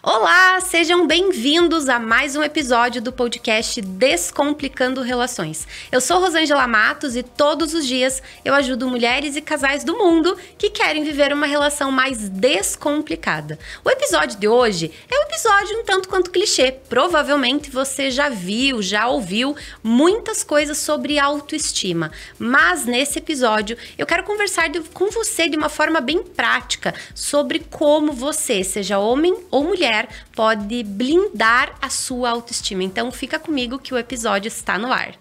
Olá, sejam bem-vindos a mais um episódio do podcast Descomplicando Relações. Eu sou Rosângela Matos e todos os dias eu ajudo mulheres e casais do mundo que querem viver uma relação mais descomplicada. O episódio de hoje é um episódio um tanto quanto clichê. Provavelmente você já viu, já ouviu muitas coisas sobre autoestima. Mas nesse episódio eu quero conversar com você de uma forma bem prática sobre como você, seja homem ou mulher, pode blindar a sua autoestima. Então fica comigo que o episódio está no ar.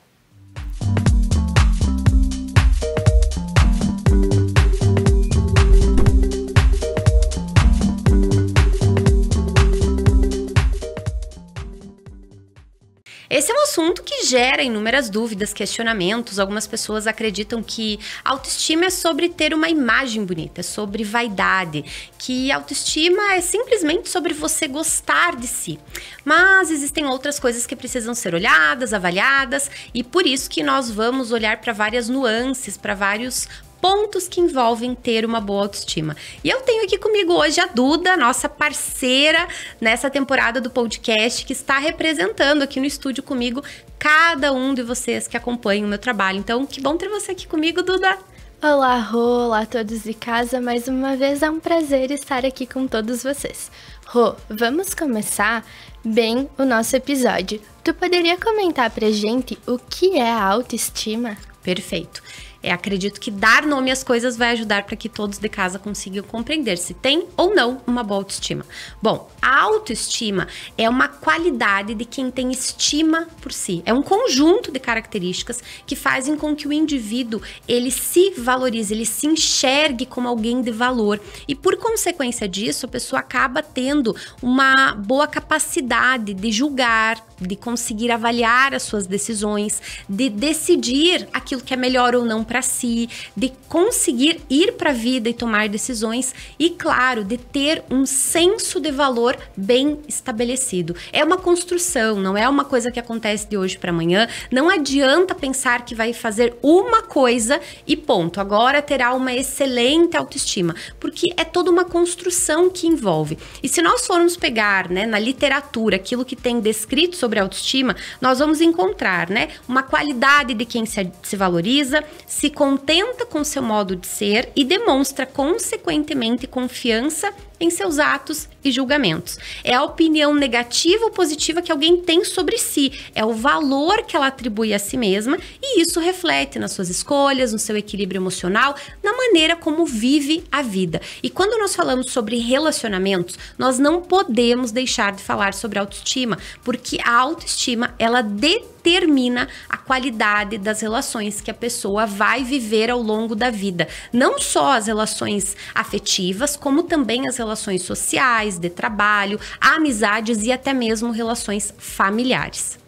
Esse é um assunto que gera inúmeras dúvidas, questionamentos. Algumas pessoas acreditam que autoestima é sobre ter uma imagem bonita, é sobre vaidade, que autoestima é simplesmente sobre você gostar de si. Mas existem outras coisas que precisam ser olhadas, avaliadas, e por isso que nós vamos olhar para várias nuances, para vários pontos que envolvem ter uma boa autoestima. E eu tenho aqui comigo hoje a Duda, nossa parceira nessa temporada do podcast, que está representando aqui no estúdio comigo cada um de vocês que acompanham o meu trabalho. Então, que bom ter você aqui comigo, Duda! Olá, Rô! Olá a todos de casa! Mais uma vez é um prazer estar aqui com todos vocês. Rô, vamos começar bem o nosso episódio. Tu poderia comentar pra gente o que é a autoestima? Perfeito. Acredito que dar nome às coisas vai ajudar para que todos de casa consigam compreender se tem ou não uma boa autoestima. Bom, a autoestima é uma qualidade de quem tem estima por si. É um conjunto de características que fazem com que o indivíduo ele se valorize, ele se enxergue como alguém de valor. E por consequência disso, a pessoa acaba tendo uma boa capacidade de julgar, de conseguir avaliar as suas decisões, de decidir aquilo que é melhor ou não para si, de conseguir ir para a vida e tomar decisões e, claro, de ter um senso de valor bem estabelecido. É uma construção, não é uma coisa que acontece de hoje para amanhã. Não adianta pensar que vai fazer uma coisa e ponto, agora terá uma excelente autoestima, porque é toda uma construção que envolve. E se nós formos pegar, na literatura, aquilo que tem descrito sobre a autoestima, nós vamos encontrar, uma qualidade de quem se valoriza, se contenta com seu modo de ser e demonstra, consequentemente, confiança em seus atos e julgamentos. É a opinião negativa ou positiva que alguém tem sobre si, é o valor que ela atribui a si mesma e isso reflete nas suas escolhas, no seu equilíbrio emocional, na maneira como vive a vida. E quando nós falamos sobre relacionamentos, nós não podemos deixar de falar sobre autoestima, porque a autoestima, ela determina a qualidade das relações que a pessoa vai viver ao longo da vida. Não só as relações afetivas, como também as relações sociais, de trabalho, amizades e até mesmo relações familiares.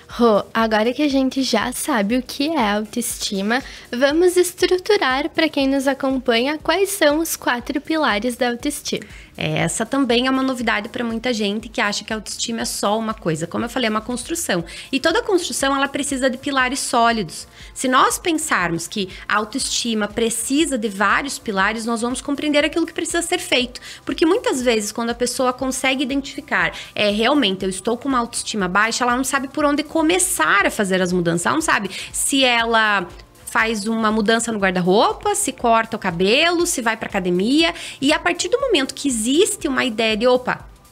Rô, agora que a gente já sabe o que é autoestima, vamos estruturar para quem nos acompanha quais são os 4 pilares da autoestima. Essa também é uma novidade para muita gente que acha que a autoestima é só uma coisa. Como eu falei, é uma construção. E toda construção, ela precisa de pilares sólidos. Se nós pensarmos que a autoestima precisa de vários pilares, nós vamos compreender aquilo que precisa ser feito. Porque muitas vezes, quando a pessoa consegue identificar, realmente eu estou com uma autoestima baixa, ela não sabe por onde começar a fazer as mudanças. Ela não sabe se ela faz uma mudança no guarda-roupa, se corta o cabelo, se vai para academia. E a partir do momento que existe uma ideia de,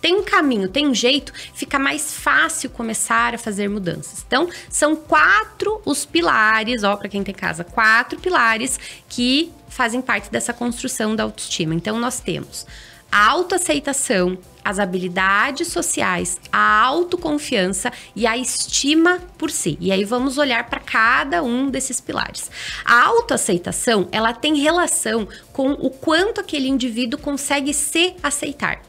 tem um caminho, tem um jeito, fica mais fácil começar a fazer mudanças. Então, são 4 os pilares, para quem tem casa, 4 pilares que fazem parte dessa construção da autoestima. Então, nós temos a autoaceitação, as habilidades sociais, a autoconfiança e a estima por si. E aí vamos olhar para cada um desses pilares. A autoaceitação, ela tem relação com o quanto aquele indivíduo consegue se aceitar.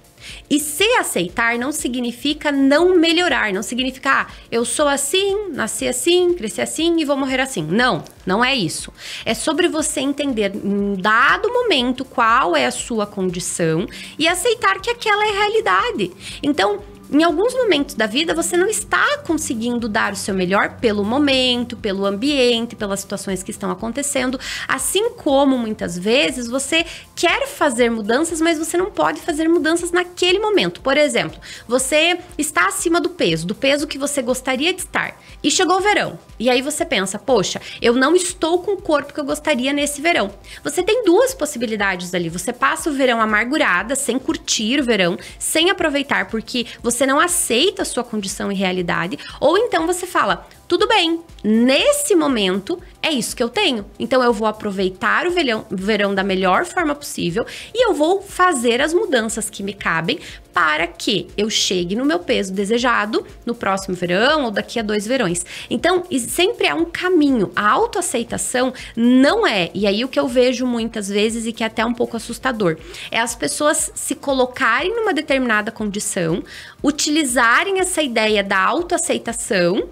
E se aceitar não significa não melhorar, não significa, eu sou assim, nasci assim, cresci assim e vou morrer assim. Não, não é isso. É sobre você entender em dado momento qual é a sua condição e aceitar que aquela é a realidade. Então, em alguns momentos da vida você não está conseguindo dar o seu melhor pelo momento, pelo ambiente, pelas situações que estão acontecendo, assim como muitas vezes você quer fazer mudanças, mas você não pode fazer mudanças naquele momento. Por exemplo, você está acima do peso que você gostaria de estar, e chegou o verão, e aí você pensa, poxa, eu não estou com o corpo que eu gostaria nesse verão. Você tem duas possibilidades ali, você passa o verão amargurada, sem curtir o verão, sem aproveitar porque você não aceita a sua condição e realidade, ou então você fala, tudo bem, nesse momento é isso que eu tenho, então eu vou aproveitar o verão da melhor forma possível e eu vou fazer as mudanças que me cabem para que eu chegue no meu peso desejado no próximo verão ou daqui a 2 verões. Então, sempre é um caminho. A autoaceitação não é, e aí o que eu vejo muitas vezes e que é até um pouco assustador, é as pessoas se colocarem numa determinada condição, utilizarem essa ideia da autoaceitação,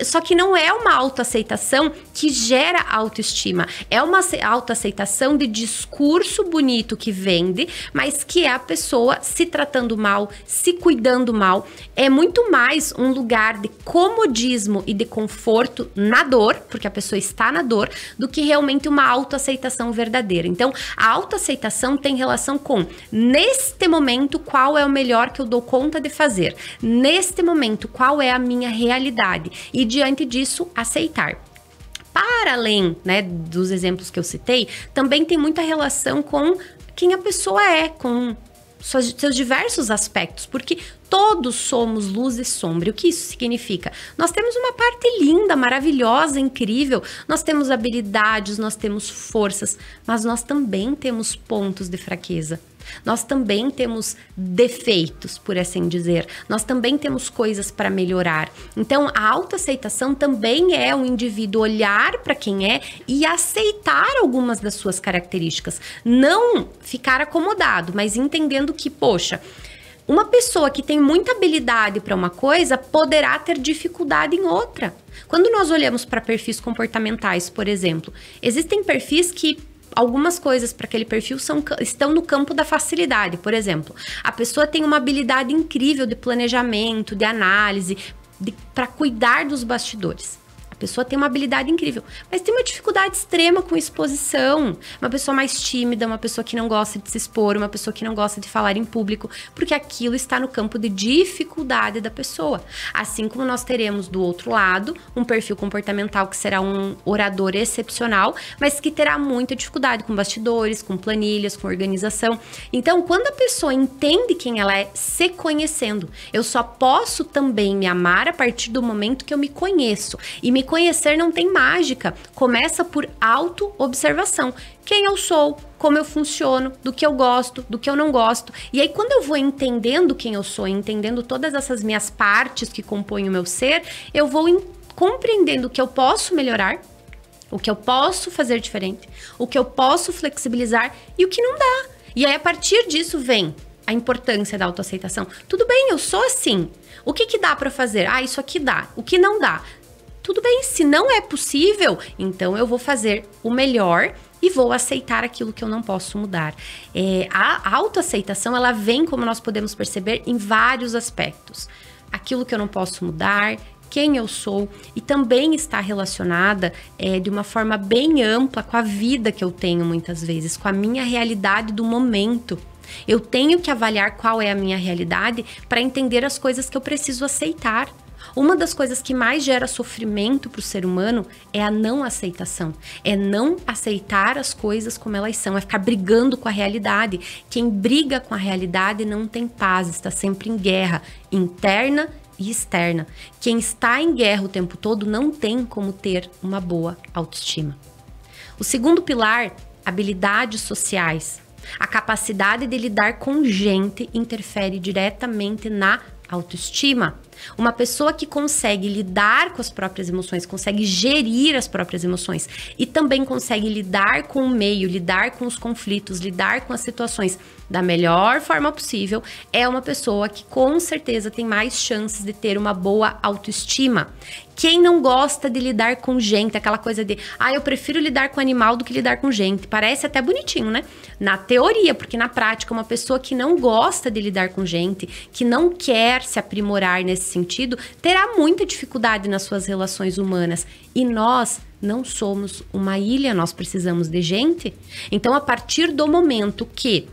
só que não é uma autoaceitação que gera autoestima. É uma autoaceitação de discurso bonito que vende, mas que é a pessoa se tratando mal, se cuidando mal. É muito mais um lugar de comodismo e de conforto na dor, porque a pessoa está na dor, do que realmente uma autoaceitação verdadeira. Então, a autoaceitação tem relação com, neste momento, qual é o melhor que eu dou conta de fazer. Neste momento, qual é a minha realidade. E diante disso, aceitar. Para além, né, dos exemplos que eu citei, também tem muita relação com quem a pessoa é, com seus diversos aspectos, porque todos somos luz e sombra. E o que isso significa? Nós temos uma parte linda, maravilhosa, incrível, nós temos habilidades, nós temos forças, mas nós também temos pontos de fraqueza. Nós também temos defeitos, por assim dizer. Nós também temos coisas para melhorar. Então, a autoaceitação também é um indivíduo olhar para quem é e aceitar algumas das suas características. Não ficar acomodado, mas entendendo que, poxa, uma pessoa que tem muita habilidade para uma coisa poderá ter dificuldade em outra. Quando nós olhamos para perfis comportamentais, por exemplo, existem perfis que algumas coisas para aquele perfil estão no campo da facilidade. Por exemplo, a pessoa tem uma habilidade incrível de planejamento, de análise, para cuidar dos bastidores. A pessoa tem uma habilidade incrível, mas tem uma dificuldade extrema com exposição. Uma pessoa mais tímida, uma pessoa que não gosta de se expor, uma pessoa que não gosta de falar em público, porque aquilo está no campo de dificuldade da pessoa. Assim como nós teremos do outro lado um perfil comportamental que será um orador excepcional, mas que terá muita dificuldade com bastidores, com planilhas, com organização. Então, quando a pessoa entende quem ela é, se conhecendo, eu só posso também me amar a partir do momento que eu me conheço. E me conhecer não tem mágica, começa por auto-observação. Quem eu sou, como eu funciono, do que eu gosto, do que eu não gosto. E aí, quando eu vou entendendo quem eu sou, entendendo todas essas minhas partes que compõem o meu ser, eu vou compreendendo o que eu posso melhorar, o que eu posso fazer diferente, o que eu posso flexibilizar e o que não dá. E aí, a partir disso, vem a importância da autoaceitação. Tudo bem, eu sou assim. O que dá pra fazer? Ah, isso aqui dá. O que não dá? Tudo bem, se não é possível, então eu vou fazer o melhor e vou aceitar aquilo que eu não posso mudar. A autoaceitação, ela vem, como nós podemos perceber, em vários aspectos. Aquilo que eu não posso mudar, quem eu sou, e também está relacionada de uma forma bem ampla com a vida que eu tenho muitas vezes, com a minha realidade do momento. Eu tenho que avaliar qual é a minha realidade para entender as coisas que eu preciso aceitar. Uma das coisas que mais gera sofrimento para o ser humano é a não aceitação. É não aceitar as coisas como elas são, é ficar brigando com a realidade. Quem briga com a realidade não tem paz, está sempre em guerra interna e externa. Quem está em guerra o tempo todo não tem como ter uma boa autoestima. O segundo pilar, habilidades sociais. A capacidade de lidar com gente interfere diretamente na autoestima. Uma pessoa que consegue lidar com as próprias emoções, consegue gerir as próprias emoções e também consegue lidar com o meio, lidar com os conflitos, lidar com as situações da melhor forma possível, é uma pessoa que com certeza tem mais chances de ter uma boa autoestima. Quem não gosta de lidar com gente, aquela coisa de, eu prefiro lidar com animal do que lidar com gente. Parece até bonitinho, né? Na teoria, porque na prática, uma pessoa que não gosta de lidar com gente, que não quer se aprimorar nesse sentido, terá muita dificuldade nas suas relações humanas. E nós não somos uma ilha, nós precisamos de gente. Então, a partir do momento que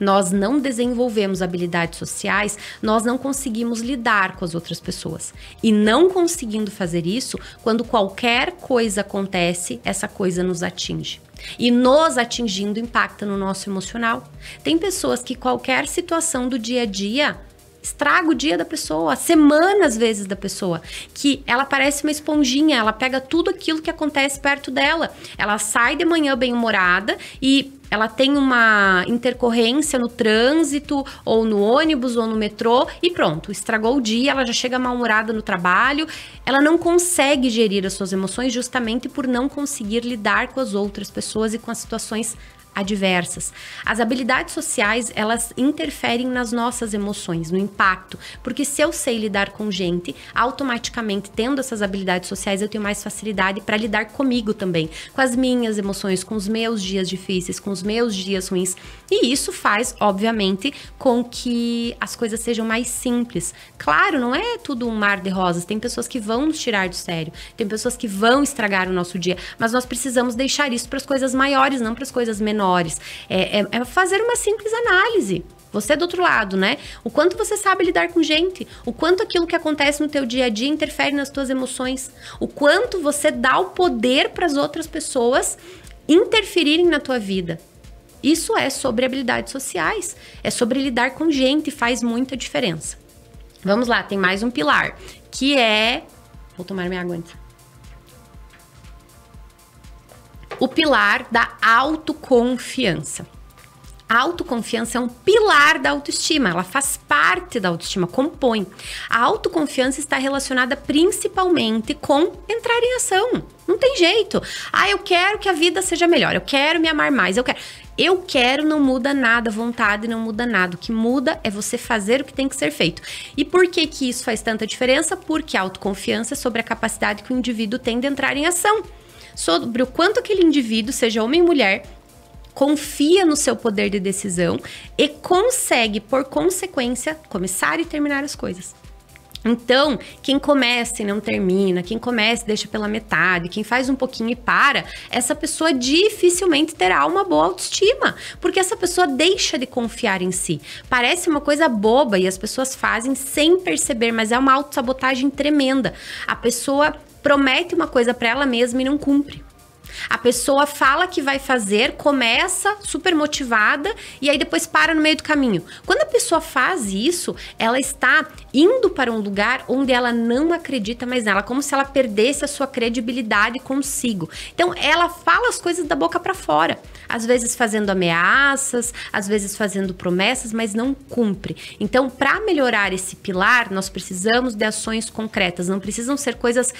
nós não desenvolvemos habilidades sociais, nós não conseguimos lidar com as outras pessoas. E não conseguindo fazer isso, quando qualquer coisa acontece, essa coisa nos atinge. E nos atingindo impacta no nosso emocional. Tem pessoas que qualquer situação do dia a dia estraga o dia da pessoa, a semana às vezes da pessoa, que ela parece uma esponjinha, ela pega tudo aquilo que acontece perto dela. Ela sai de manhã bem-humorada e ela tem uma intercorrência no trânsito, ou no ônibus, ou no metrô, e pronto, estragou o dia, ela já chega mal-humorada no trabalho. Ela não consegue gerir as suas emoções justamente por não conseguir lidar com as outras pessoas e com as situações adversas. As habilidades sociais, elas interferem nas nossas emoções, no impacto, porque se eu sei lidar com gente, automaticamente, tendo essas habilidades sociais, eu tenho mais facilidade para lidar comigo também, com as minhas emoções, com os meus dias difíceis, com os meus dias ruins, e isso faz, obviamente, com que as coisas sejam mais simples. Claro, não é tudo um mar de rosas, tem pessoas que vão nos tirar do sério, tem pessoas que vão estragar o nosso dia, mas nós precisamos deixar isso para as coisas maiores, não para as coisas menores. É fazer uma simples análise. Você do outro lado, né? O quanto você sabe lidar com gente, o quanto aquilo que acontece no teu dia a dia interfere nas tuas emoções, o quanto você dá o poder para as outras pessoas interferirem na tua vida. Isso é sobre habilidades sociais, é sobre lidar com gente, faz muita diferença. Vamos lá, tem mais um pilar, que é... Vou tomar minha água antes. O pilar da autoconfiança. A autoconfiança é um pilar da autoestima, ela faz parte da autoestima, compõe. A autoconfiança está relacionada principalmente com entrar em ação. Não tem jeito. Eu quero que a vida seja melhor, eu quero me amar mais, eu quero, não muda nada, vontade não muda nada. O que muda é você fazer o que tem que ser feito. E por que que isso faz tanta diferença? Porque a autoconfiança é sobre a capacidade que o indivíduo tem de entrar em ação. Sobre o quanto aquele indivíduo, seja homem ou mulher, confia no seu poder de decisão e consegue, por consequência, começar e terminar as coisas. Então, quem começa e não termina, quem começa e deixa pela metade, quem faz um pouquinho e para, essa pessoa dificilmente terá uma boa autoestima, porque essa pessoa deixa de confiar em si. Parece uma coisa boba e as pessoas fazem sem perceber, mas é uma autossabotagem tremenda. A pessoa promete uma coisa para ela mesma e não cumpre. A pessoa fala que vai fazer, começa super motivada e aí depois para no meio do caminho. Quando a pessoa faz isso, ela está indo para um lugar onde ela não acredita mais nela, como se ela perdesse a sua credibilidade consigo. Então, ela fala as coisas da boca para fora, às vezes fazendo ameaças, às vezes fazendo promessas, mas não cumpre. Então, para melhorar esse pilar, nós precisamos de ações concretas, não precisam ser coisas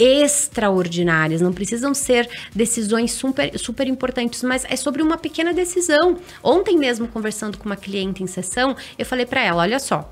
extraordinárias, não precisam ser decisões super importantes, mas é sobre uma pequena decisão. Ontem mesmo, conversando com uma cliente em sessão, eu falei para ela, olha só,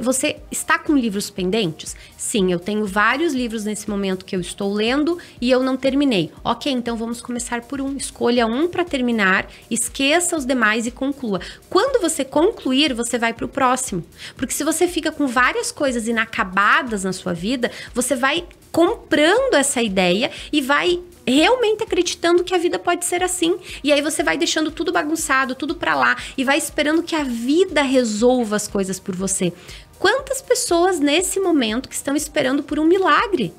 você está com livros pendentes? Sim, eu tenho vários livros nesse momento que eu estou lendo e eu não terminei. Ok, então vamos começar por um. Escolha um para terminar, esqueça os demais e conclua. Quando você concluir, você vai para o próximo. Porque se você fica com várias coisas inacabadas na sua vida, você vai comprando essa ideia e vai realmente acreditando que a vida pode ser assim. E aí você vai deixando tudo bagunçado, tudo pra lá, e vai esperando que a vida resolva as coisas por você. Quantas pessoas nesse momento que estão esperando por um milagre?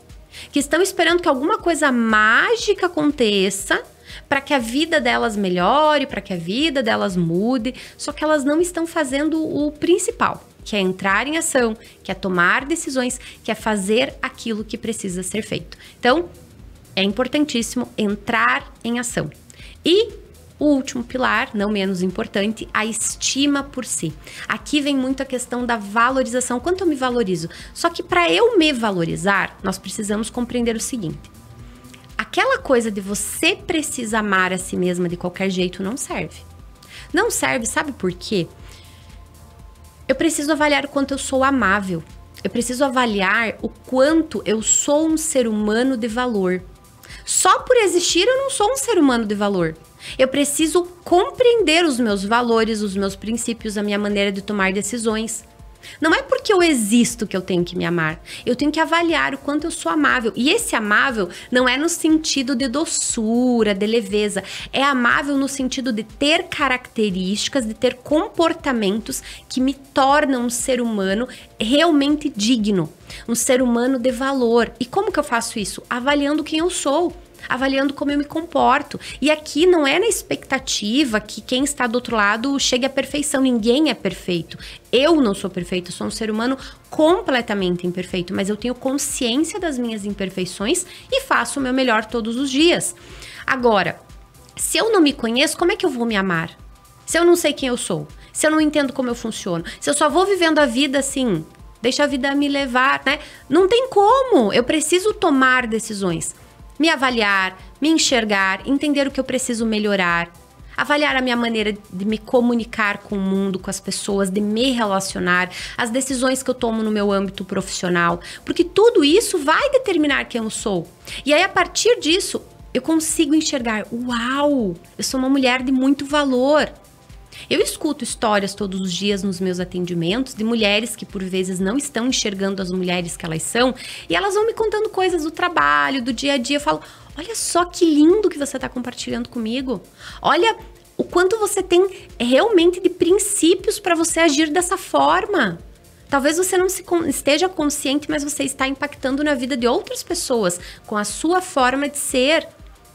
Que estão esperando que alguma coisa mágica aconteça para que a vida delas melhore, para que a vida delas mude, só que elas não estão fazendo o principal, que é entrar em ação, que é tomar decisões, que é fazer aquilo que precisa ser feito. Então, é importantíssimo entrar em ação. E O último pilar, não menos importante, a estima por si. Aqui vem muito a questão da valorização. Quanto eu me valorizo? Só que para eu me valorizar, nós precisamos compreender o seguinte. Aquela coisa de você precisa amar a si mesma de qualquer jeito não serve. Não serve, sabe por quê? Eu preciso avaliar o quanto eu sou amável. Eu preciso avaliar o quanto eu sou um ser humano de valor. Só por existir eu não sou um ser humano de valor. Eu preciso compreender os meus valores, os meus princípios, a minha maneira de tomar decisões. Não é porque eu existo que eu tenho que me amar. Eu tenho que avaliar o quanto eu sou amável. E esse amável não é no sentido de doçura, de leveza. É amável no sentido de ter características, de ter comportamentos que me tornam um ser humano realmente digno. Um ser humano de valor. E como que eu faço isso? Avaliando quem eu sou. Avaliando como eu me comporto. E aqui não é na expectativa que quem está do outro lado chegue à perfeição. Ninguém é perfeito. Eu não sou perfeito, sou um ser humano completamente imperfeito, mas eu tenho consciência das minhas imperfeições e faço o meu melhor todos os dias. Agora, se eu não me conheço, como é que eu vou me amar? Se eu não sei quem eu sou, se eu não entendo como eu funciono, se eu só vou vivendo a vida assim, deixa a vida me levar, né? Não tem como, eu preciso tomar decisões. Me avaliar, me enxergar, entender o que eu preciso melhorar, avaliar a minha maneira de me comunicar com o mundo, com as pessoas, de me relacionar, as decisões que eu tomo no meu âmbito profissional, porque tudo isso vai determinar quem eu sou. E aí, a partir disso, eu consigo enxergar, uau, eu sou uma mulher de muito valor. Eu escuto histórias todos os dias nos meus atendimentos de mulheres que por vezes não estão enxergando as mulheres que elas são e elas vão me contando coisas do trabalho, do dia a dia. Eu falo, olha só que lindo que você está compartilhando comigo. Olha o quanto você tem realmente de princípios para você agir dessa forma. Talvez você não esteja consciente, mas você está impactando na vida de outras pessoas com a sua forma de ser.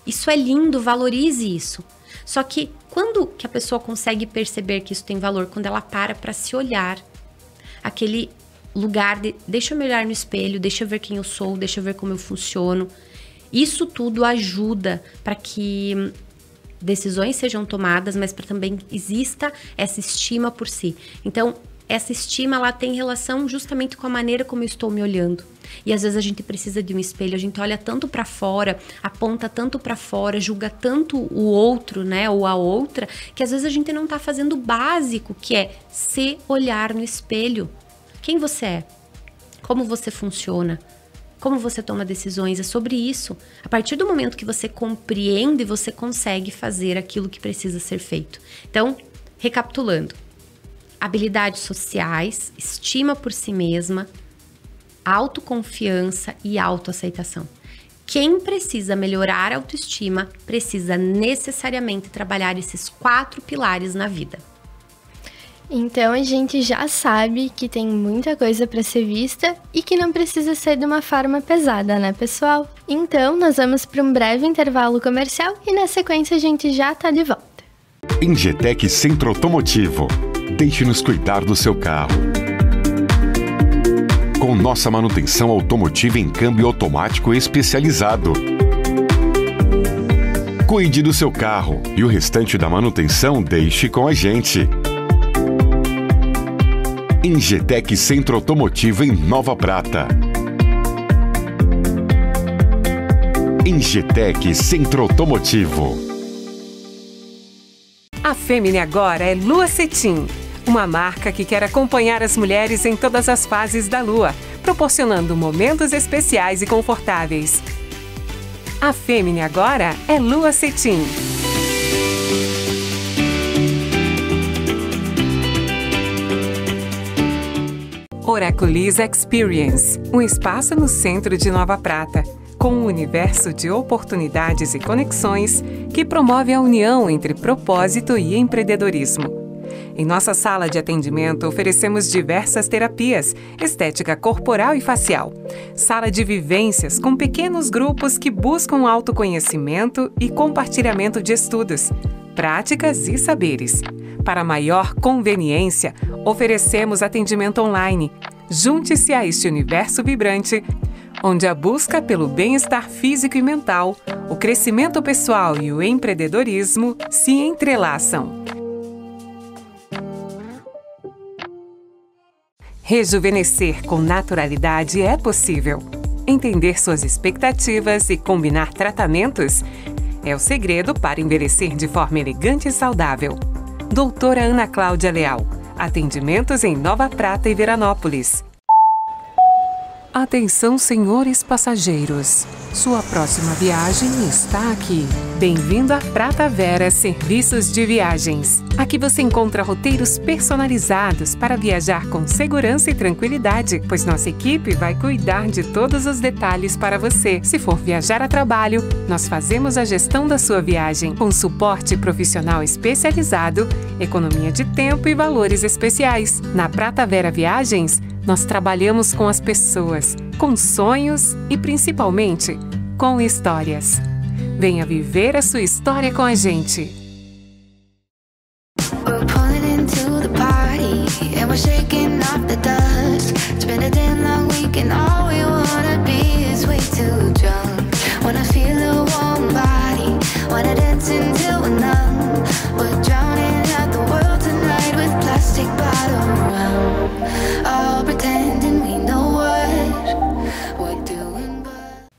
Isso é lindo, valorize isso. Só que quando que a pessoa consegue perceber que isso tem valor? Quando ela para se olhar. Aquele lugar de, deixa eu me olhar no espelho, deixa eu ver quem eu sou, deixa eu ver como eu funciono. Isso tudo ajuda para que decisões sejam tomadas, mas para também exista essa estima por si. Então, essa estima, ela tem relação justamente com a maneira como eu estou me olhando. E às vezes a gente precisa de um espelho, a gente olha tanto para fora, aponta tanto para fora, julga tanto o outro, né, ou a outra, que às vezes a gente não tá fazendo o básico, que é se olhar no espelho. Quem você é? Como você funciona? Como você toma decisões? É sobre isso. A partir do momento que você compreende, você consegue fazer aquilo que precisa ser feito. Então, recapitulando. Habilidades sociais, estima por si mesma, autoconfiança e autoaceitação. Quem precisa melhorar a autoestima precisa necessariamente trabalhar esses 4 pilares na vida. Então a gente já sabe que tem muita coisa para ser vista e que não precisa ser de uma forma pesada, né, pessoal? Então nós vamos para um breve intervalo comercial e na sequência a gente já tá de volta. Ingetec Centro Automotivo. Deixe-nos cuidar do seu carro. Com nossa manutenção automotiva em câmbio automático especializado. Cuide do seu carro e o restante da manutenção deixe com a gente. Ingetec Centro Automotivo em Nova Prata. Ingetec Centro Automotivo. A Femini agora é Lua Cetim, uma marca que quer acompanhar as mulheres em todas as fases da lua, proporcionando momentos especiais e confortáveis. A Femini agora é Lua Cetim. Oraculis Experience, um espaço no centro de Nova Prata, com um universo de oportunidades e conexões que promove a união entre propósito e empreendedorismo. Em nossa sala de atendimento, oferecemos diversas terapias, estética corporal e facial. Sala de vivências com pequenos grupos que buscam autoconhecimento e compartilhamento de estudos, práticas e saberes. Para maior conveniência, oferecemos atendimento online. Junte-se a este universo vibrante, onde a busca pelo bem-estar físico e mental, o crescimento pessoal e o empreendedorismo se entrelaçam. Rejuvenescer com naturalidade é possível. Entender suas expectativas e combinar tratamentos é o segredo para envelhecer de forma elegante e saudável. Doutora Ana Cláudia Leal. Atendimentos em Nova Prata e Veranópolis. Atenção, senhores passageiros. Sua próxima viagem está aqui. Bem-vindo a Prata Vera Serviços de Viagens. Aqui você encontra roteiros personalizados para viajar com segurança e tranquilidade, pois nossa equipe vai cuidar de todos os detalhes para você. Se for viajar a trabalho, nós fazemos a gestão da sua viagem, com suporte profissional especializado, economia de tempo e valores especiais. Na Prata Vera Viagens, nós trabalhamos com as pessoas, com sonhos e, principalmente, com histórias. Venha viver a sua história com a gente.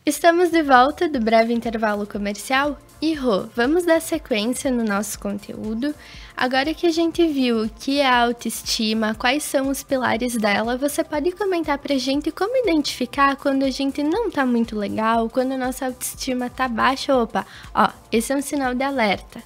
Estamos de volta do breve intervalo comercial e, Rô, vamos dar sequência no nosso conteúdo. Agora que a gente viu o que é a autoestima, quais são os pilares dela, você pode comentar pra gente como identificar quando a gente não tá muito legal, quando a nossa autoestima tá baixa. Opa, ó, esse é um sinal de alerta.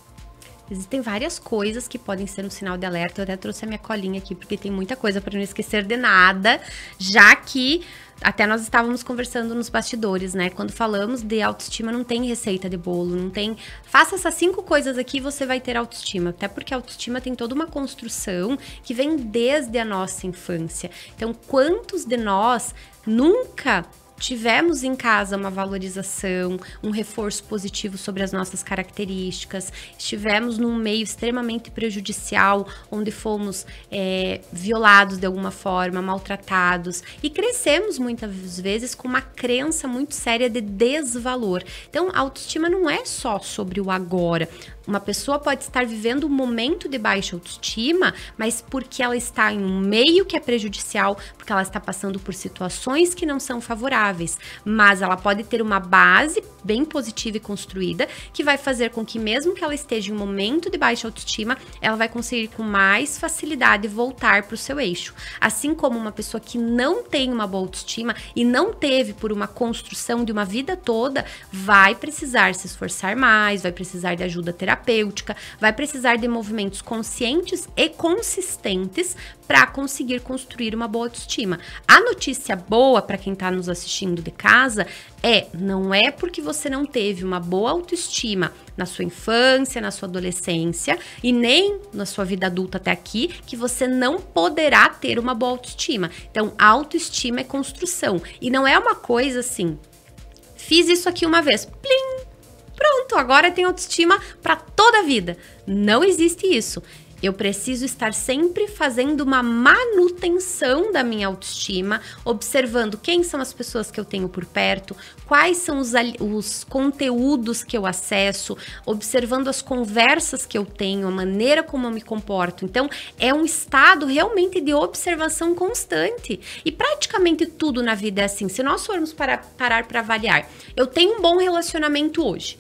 Existem várias coisas que podem ser um sinal de alerta. Eu até trouxe a minha colinha aqui, porque tem muita coisa para não esquecer de nada, já que até nós estávamos conversando nos bastidores, né? Quando falamos de autoestima, não tem receita de bolo, não tem... Faça essas 5 coisas aqui e você vai ter autoestima. Até porque a autoestima tem toda uma construção que vem desde a nossa infância. Então, quantos de nós nunca tivemos em casa uma valorização, um reforço positivo sobre as nossas características, estivemos num meio extremamente prejudicial, onde fomos violados de alguma forma, maltratados, e crescemos muitas vezes com uma crença muito séria de desvalor. Então, a autoestima não é só sobre o agora. Uma pessoa pode estar vivendo um momento de baixa autoestima, mas porque ela está em um meio que é prejudicial, porque ela está passando por situações que não são favoráveis, mas ela pode ter uma base bem positiva e construída, que vai fazer com que, mesmo que ela esteja em um momento de baixa autoestima, ela vai conseguir com mais facilidade voltar para o seu eixo. Assim como uma pessoa que não tem uma boa autoestima e não teve por uma construção de uma vida toda, vai precisar se esforçar mais, vai precisar de ajuda terapêutica, vai precisar de movimentos conscientes e consistentes para conseguir construir uma boa autoestima. A notícia boa para quem está nos assistindo de casa não é porque você não teve uma boa autoestima na sua infância, na sua adolescência e nem na sua vida adulta até aqui, que você não poderá ter uma boa autoestima. Então, a autoestima é construção e não é uma coisa assim, fiz isso aqui uma vez, plim, pronto, agora tem autoestima para toda a vida. Não existe isso. Eu preciso estar sempre fazendo uma manutenção da minha autoestima, observando quem são as pessoas que eu tenho por perto, quais são os conteúdos que eu acesso, observando as conversas que eu tenho, a maneira como eu me comporto. Então, é um estado realmente de observação constante. E praticamente tudo na vida é assim. Se nós formos parar para avaliar, eu tenho um bom relacionamento hoje.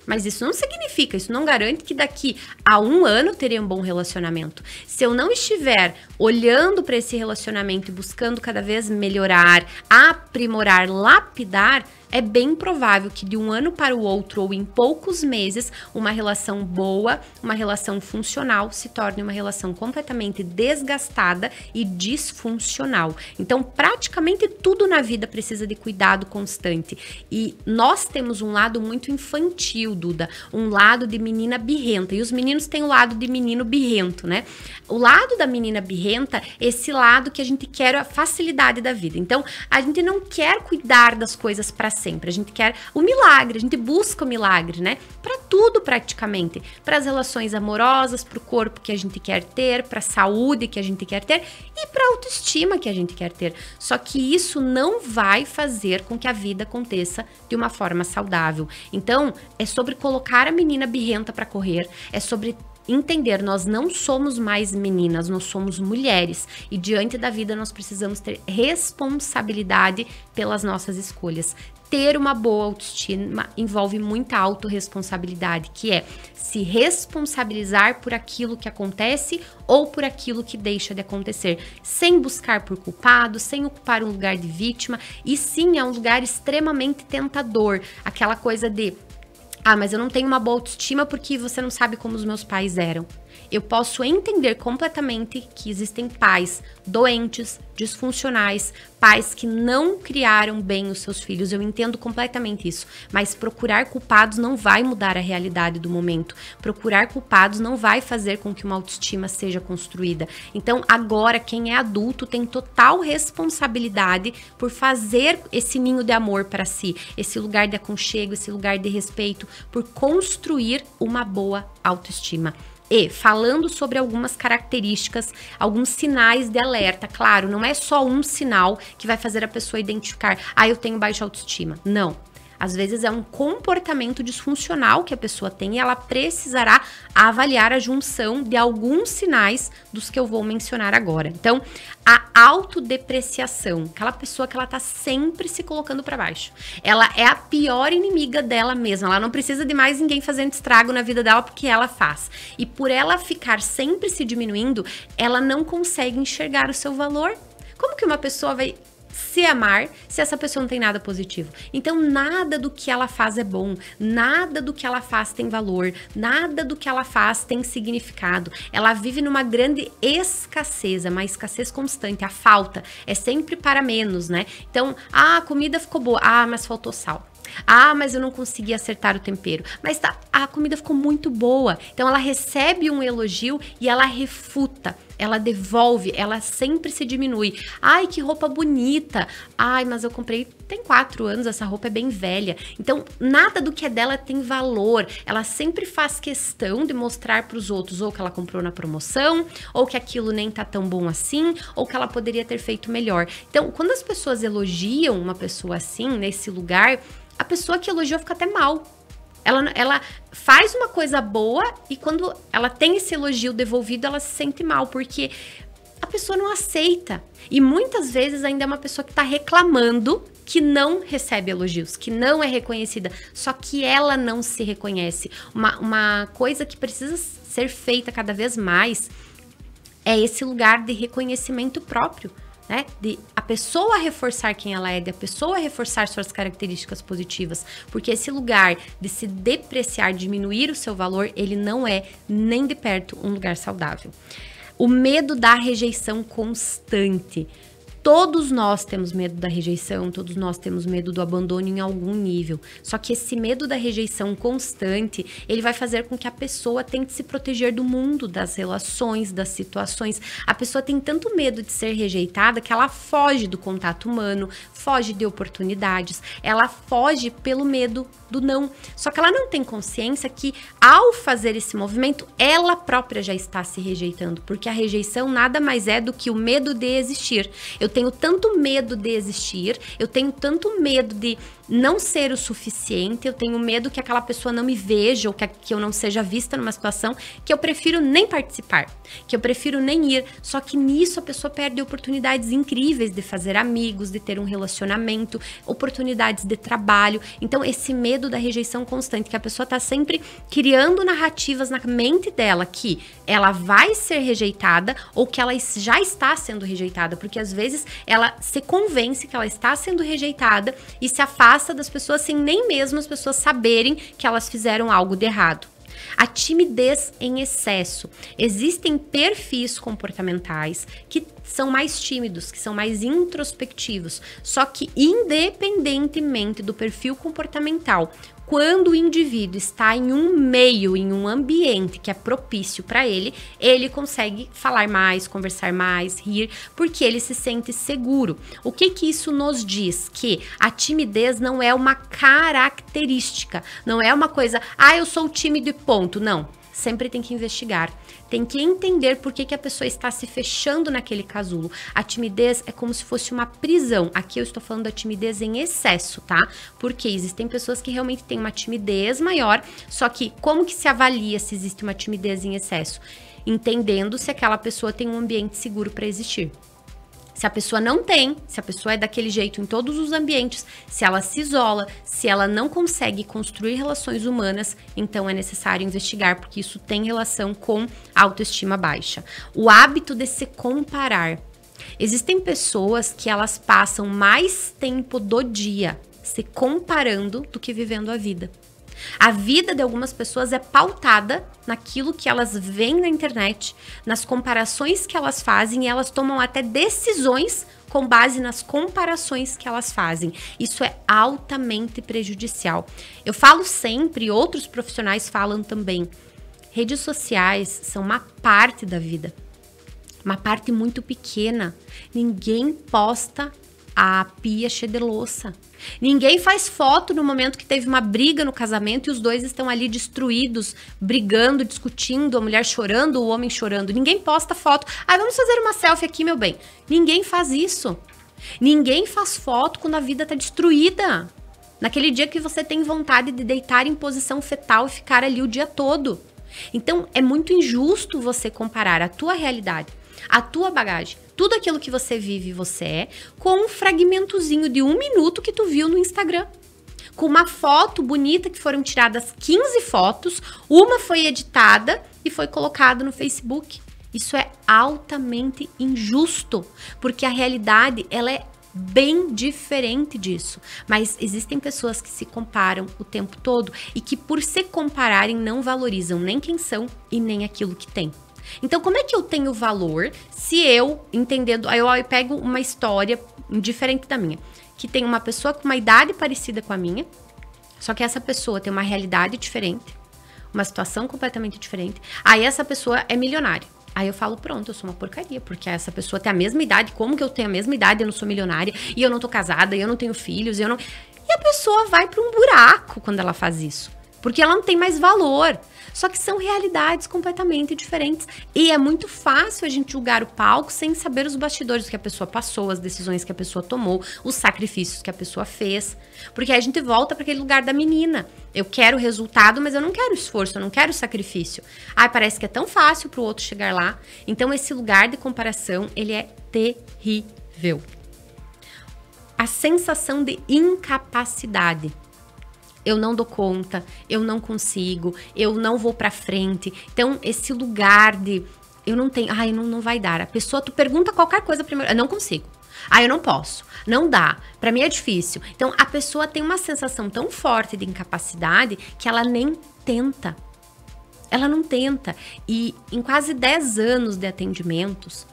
Mas isso não significa, isso não garante que daqui a 1 ano eu terei um bom relacionamento. Se eu não estiver olhando para esse relacionamento e buscando cada vez melhorar, aprimorar, lapidar, é bem provável que de um ano para o outro ou em poucos meses, uma relação boa, uma relação funcional se torne uma relação completamente desgastada e disfuncional. Então, praticamente tudo na vida precisa de cuidado constante. E nós temos um lado muito infantil, Duda, um lado de menina birrenta. E os meninos têm o lado de menino birrento, né? O lado da menina birrenta, esse lado que a gente quer a facilidade da vida. Então, a gente não quer cuidar das coisas para sempre. A gente quer o milagre, a gente busca o milagre, né? Para tudo praticamente. Para as relações amorosas, para o corpo que a gente quer ter, para a saúde que a gente quer ter e para a autoestima que a gente quer ter. Só que isso não vai fazer com que a vida aconteça de uma forma saudável. Então, é sobre colocar a menina birrenta para correr, é sobre entender, nós não somos mais meninas, nós somos mulheres. E diante da vida nós precisamos ter responsabilidade pelas nossas escolhas. Ter uma boa autoestima envolve muita autorresponsabilidade, que é se responsabilizar por aquilo que acontece ou por aquilo que deixa de acontecer, sem buscar por culpado, sem ocupar um lugar de vítima, e sim é um lugar extremamente tentador, aquela coisa de mas eu não tenho uma boa autoestima porque você não sabe como os meus pais eram. Eu posso entender completamente que existem pais doentes, disfuncionais, pais que não criaram bem os seus filhos. Eu entendo completamente isso. Mas procurar culpados não vai mudar a realidade do momento. Procurar culpados não vai fazer com que uma autoestima seja construída. Então, agora, quem é adulto tem total responsabilidade por fazer esse ninho de amor para si, esse lugar de aconchego, esse lugar de respeito, por construir uma boa autoestima. E falando sobre algumas características, alguns sinais de alerta, claro, não é só um sinal que vai fazer a pessoa identificar, eu tenho baixa autoestima. Não. Às vezes é um comportamento disfuncional que a pessoa tem e ela precisará avaliar a junção de alguns sinais dos que eu vou mencionar agora. Então, a autodepreciação, aquela pessoa que ela tá sempre se colocando para baixo. Ela é a pior inimiga dela mesma, ela não precisa de mais ninguém fazendo estrago na vida dela porque ela faz. E por ela ficar sempre se diminuindo, ela não consegue enxergar o seu valor. Como que uma pessoa vai se amar se essa pessoa não tem nada positivo? Então nada do que ela faz é bom, nada do que ela faz tem valor, nada do que ela faz tem significado. Ela vive numa grande escassez, uma escassez constante, a falta é sempre para menos, né? Então, a comida ficou boa, mas faltou sal. Mas eu não consegui acertar o tempero. Mas a comida ficou muito boa. Então ela recebe um elogio e ela refuta, ela devolve, ela sempre se diminui. Que roupa bonita. Mas eu comprei tem 4 anos, essa roupa é bem velha. Então nada do que é dela tem valor. Ela sempre faz questão de mostrar para os outros ou que ela comprou na promoção, ou que aquilo nem tá tão bom assim, ou que ela poderia ter feito melhor. Então quando as pessoas elogiam uma pessoa assim, nesse lugar, a pessoa que elogiou fica até mal. Ela faz uma coisa boa e quando ela tem esse elogio devolvido, ela se sente mal, porque a pessoa não aceita. E muitas vezes ainda é uma pessoa que está reclamando que não recebe elogios, que não é reconhecida. Só que ela não se reconhece. Uma coisa que precisa ser feita cada vez mais é esse lugar de reconhecimento próprio. Né? De a pessoa reforçar quem ela é, de a pessoa reforçar suas características positivas, porque esse lugar de se depreciar, diminuir o seu valor, ele não é nem de perto um lugar saudável. O medo da rejeição constante. Todos nós temos medo da rejeição, todos nós temos medo do abandono em algum nível. Só que esse medo da rejeição constante, ele vai fazer com que a pessoa tente se proteger do mundo, das relações, das situações. A pessoa tem tanto medo de ser rejeitada que ela foge do contato humano, foge de oportunidades, ela foge pelo medo do não. Só que ela não tem consciência que ao fazer esse movimento, ela própria já está se rejeitando, porque a rejeição nada mais é do que o medo de existir. Eu tenho tanto medo de existir, eu tenho tanto medo de não ser o suficiente, eu tenho medo que aquela pessoa não me veja ou que eu não seja vista numa situação, que eu prefiro nem participar, que eu prefiro nem ir. Só que nisso a pessoa perde oportunidades incríveis de fazer amigos, de ter um relacionamento, oportunidades de trabalho. Então esse medo da rejeição constante, que a pessoa tá sempre criando narrativas na mente dela que ela vai ser rejeitada ou que ela já está sendo rejeitada, porque às vezes ela se convence que ela está sendo rejeitada e se afasta das pessoas sem nem mesmo as pessoas saberem que elas fizeram algo de errado. A timidez em excesso. Existem perfis comportamentais que são mais tímidos, que são mais introspectivos. Só que independentemente do perfil comportamental, Quando o indivíduo está em um meio, em um ambiente que é propício para ele consegue falar mais, conversar mais, rir, porque ele se sente seguro. O que isso nos diz? Que a timidez não é uma característica, não é uma coisa, eu sou tímido e ponto. Não, sempre tem que investigar. Tem que entender por que a pessoa está se fechando naquele casulo. A timidez é como se fosse uma prisão. Aqui eu estou falando da timidez em excesso, tá? Porque existem pessoas que realmente têm uma timidez maior, só que como que se avalia se existe uma timidez em excesso? Entendendo se aquela pessoa tem um ambiente seguro para existir. Se a pessoa não tem, se a pessoa é daquele jeito em todos os ambientes, se ela se isola, se ela não consegue construir relações humanas, então é necessário investigar, porque isso tem relação com autoestima baixa. O hábito de se comparar. Existem pessoas que elas passam mais tempo do dia se comparando do que vivendo a vida. A vida de algumas pessoas é pautada naquilo que elas veem na internet, nas comparações que elas fazem, e elas tomam até decisões com base nas comparações que elas fazem. Isso é altamente prejudicial. Eu falo sempre, outros profissionais falam também, redes sociais são uma parte da vida, uma parte muito pequena. Ninguém posta a pia cheia de louça. Ninguém faz foto no momento que teve uma briga no casamento e os dois estão ali destruídos, brigando, discutindo, a mulher chorando, o homem chorando. Ninguém posta foto. Vamos fazer uma selfie aqui, meu bem. Ninguém faz isso. Ninguém faz foto quando a vida tá destruída. Naquele dia que você tem vontade de deitar em posição fetal e ficar ali o dia todo. Então, é muito injusto você comparar a tua realidade, a tua bagagem, tudo aquilo que você vive, você é, com um fragmentozinho de 1 minuto que tu viu no Instagram. Com uma foto bonita que foram tiradas 15 fotos, uma foi editada e foi colocada no Facebook. Isso é altamente injusto, porque a realidade, ela é bem diferente disso. Mas existem pessoas que se comparam o tempo todo e que por se compararem não valorizam nem quem são e nem aquilo que têm. Então, como é que eu tenho valor se eu, entendendo, eu pego uma história diferente da minha, que tem uma pessoa com uma idade parecida com a minha, só que essa pessoa tem uma realidade diferente, uma situação completamente diferente, aí essa pessoa é milionária. Aí eu falo, pronto, eu sou uma porcaria, porque essa pessoa tem a mesma idade, como que eu tenho a mesma idade, eu não sou milionária, e eu não tô casada, e eu não tenho filhos, e a pessoa vai para um buraco quando ela faz isso, porque ela não tem mais valor. Só que são realidades completamente diferentes. E é muito fácil a gente julgar o palco sem saber os bastidores que a pessoa passou, as decisões que a pessoa tomou, os sacrifícios que a pessoa fez. Porque aí a gente volta para aquele lugar da menina. Eu quero resultado, mas eu não quero esforço, eu não quero sacrifício. Parece que é tão fácil para o outro chegar lá. Então esse lugar de comparação, ele é terrível. A sensação de incapacidade. Eu não dou conta, eu não consigo, eu não vou pra frente. Então, esse lugar de eu não tenho, não vai dar. A pessoa, tu pergunta qualquer coisa primeiro, eu não consigo. Eu não posso, não dá, pra mim é difícil. Então, a pessoa tem uma sensação tão forte de incapacidade que ela nem tenta. Ela não tenta. E em quase 10 anos de atendimentos,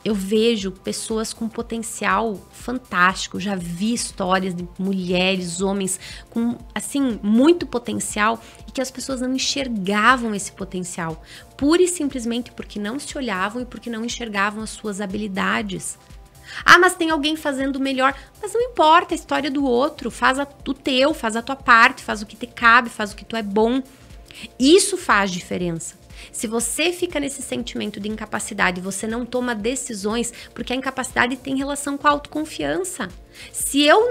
eu vejo pessoas com potencial fantástico, já vi histórias de mulheres, homens com, assim, muito potencial e que as pessoas não enxergavam esse potencial, pura e simplesmente porque não se olhavam e porque não enxergavam as suas habilidades. Mas tem alguém fazendo melhor, mas não importa a história do outro, faz o teu, faz a tua parte, faz o que te cabe, faz o que tu é bom. Isso faz diferença. Se você fica nesse sentimento de incapacidade, você não toma decisões, porque a incapacidade tem relação com a autoconfiança. Se eu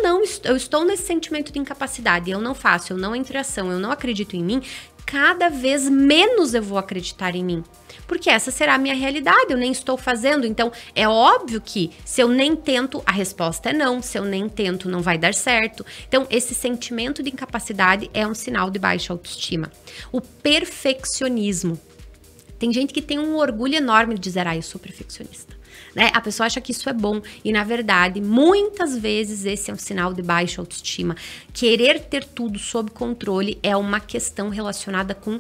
estou nesse sentimento de incapacidade, eu não faço, eu não entro em ação, eu não acredito em mim, cada vez menos eu vou acreditar em mim. Porque essa será a minha realidade, eu nem estou fazendo. Então, é óbvio que se eu nem tento, a resposta é não. Se eu nem tento, não vai dar certo. Então, esse sentimento de incapacidade é um sinal de baixa autoestima. O perfeccionismo. Tem gente que tem um orgulho enorme de dizer, eu sou perfeccionista. né? A pessoa acha que isso é bom e, na verdade, muitas vezes esse é um sinal de baixa autoestima. Querer ter tudo sob controle é uma questão relacionada com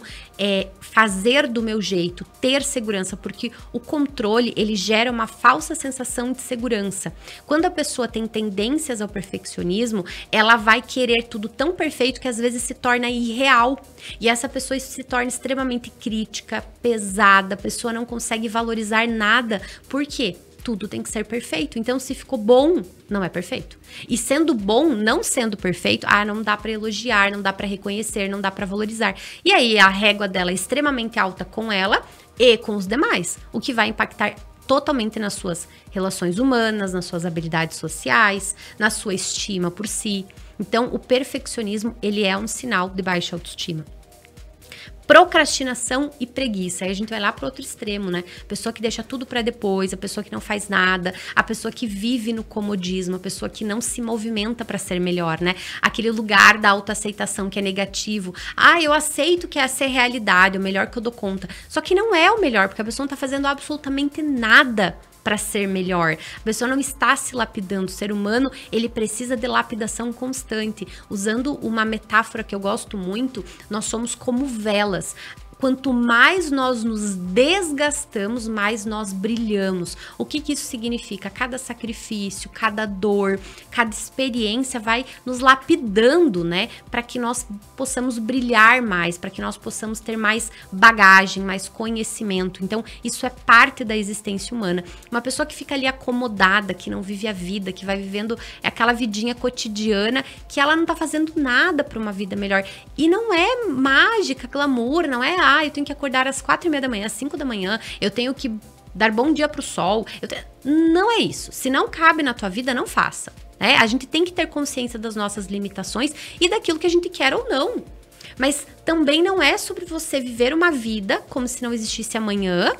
fazer do meu jeito, ter segurança, porque o controle, ele gera uma falsa sensação de segurança. Quando a pessoa tem tendências ao perfeccionismo, ela vai querer tudo tão perfeito que às vezes se torna irreal. E essa pessoa se torna extremamente crítica, pesada, a pessoa não consegue valorizar nada. Por quê? Tudo tem que ser perfeito. Então, se ficou bom, não é perfeito. E sendo bom, não sendo perfeito, não dá pra elogiar, não dá pra reconhecer, não dá pra valorizar. E aí, a régua dela é extremamente alta com ela e com os demais, o que vai impactar totalmente nas suas relações humanas, nas suas habilidades sociais, na sua estima por si. Então, o perfeccionismo, ele é um sinal de baixa autoestima. Procrastinação e preguiça. Aí a gente vai lá para outro extremo, né? A pessoa que deixa tudo para depois, a pessoa que não faz nada, a pessoa que vive no comodismo, a pessoa que não se movimenta para ser melhor, né? Aquele lugar da autoaceitação que é negativo. Eu aceito que essa é a realidade, o melhor que eu dou conta. Só que não é o melhor, porque a pessoa não tá fazendo absolutamente nada para ser melhor. A pessoa não está se lapidando. O ser humano, ele precisa de lapidação constante. Usando uma metáfora que eu gosto muito, nós somos como velas. Quanto mais nós nos desgastamos, mais nós brilhamos. O que isso significa? Cada sacrifício, cada dor, cada experiência vai nos lapidando, né? Para que nós possamos brilhar mais, para que nós possamos ter mais bagagem, mais conhecimento. Então, isso é parte da existência humana. Uma pessoa que fica ali acomodada, que não vive a vida, que vai vivendo aquela vidinha cotidiana, que ela não tá fazendo nada para uma vida melhor. E não é mágica, glamour, não é eu tenho que acordar às 4:30 da manhã, às 5 da manhã, eu tenho que dar bom dia pro sol. Não é isso. Se não cabe na tua vida, não faça. Né? A gente tem que ter consciência das nossas limitações e daquilo que a gente quer ou não. Mas também não é sobre você viver uma vida como se não existisse amanhã,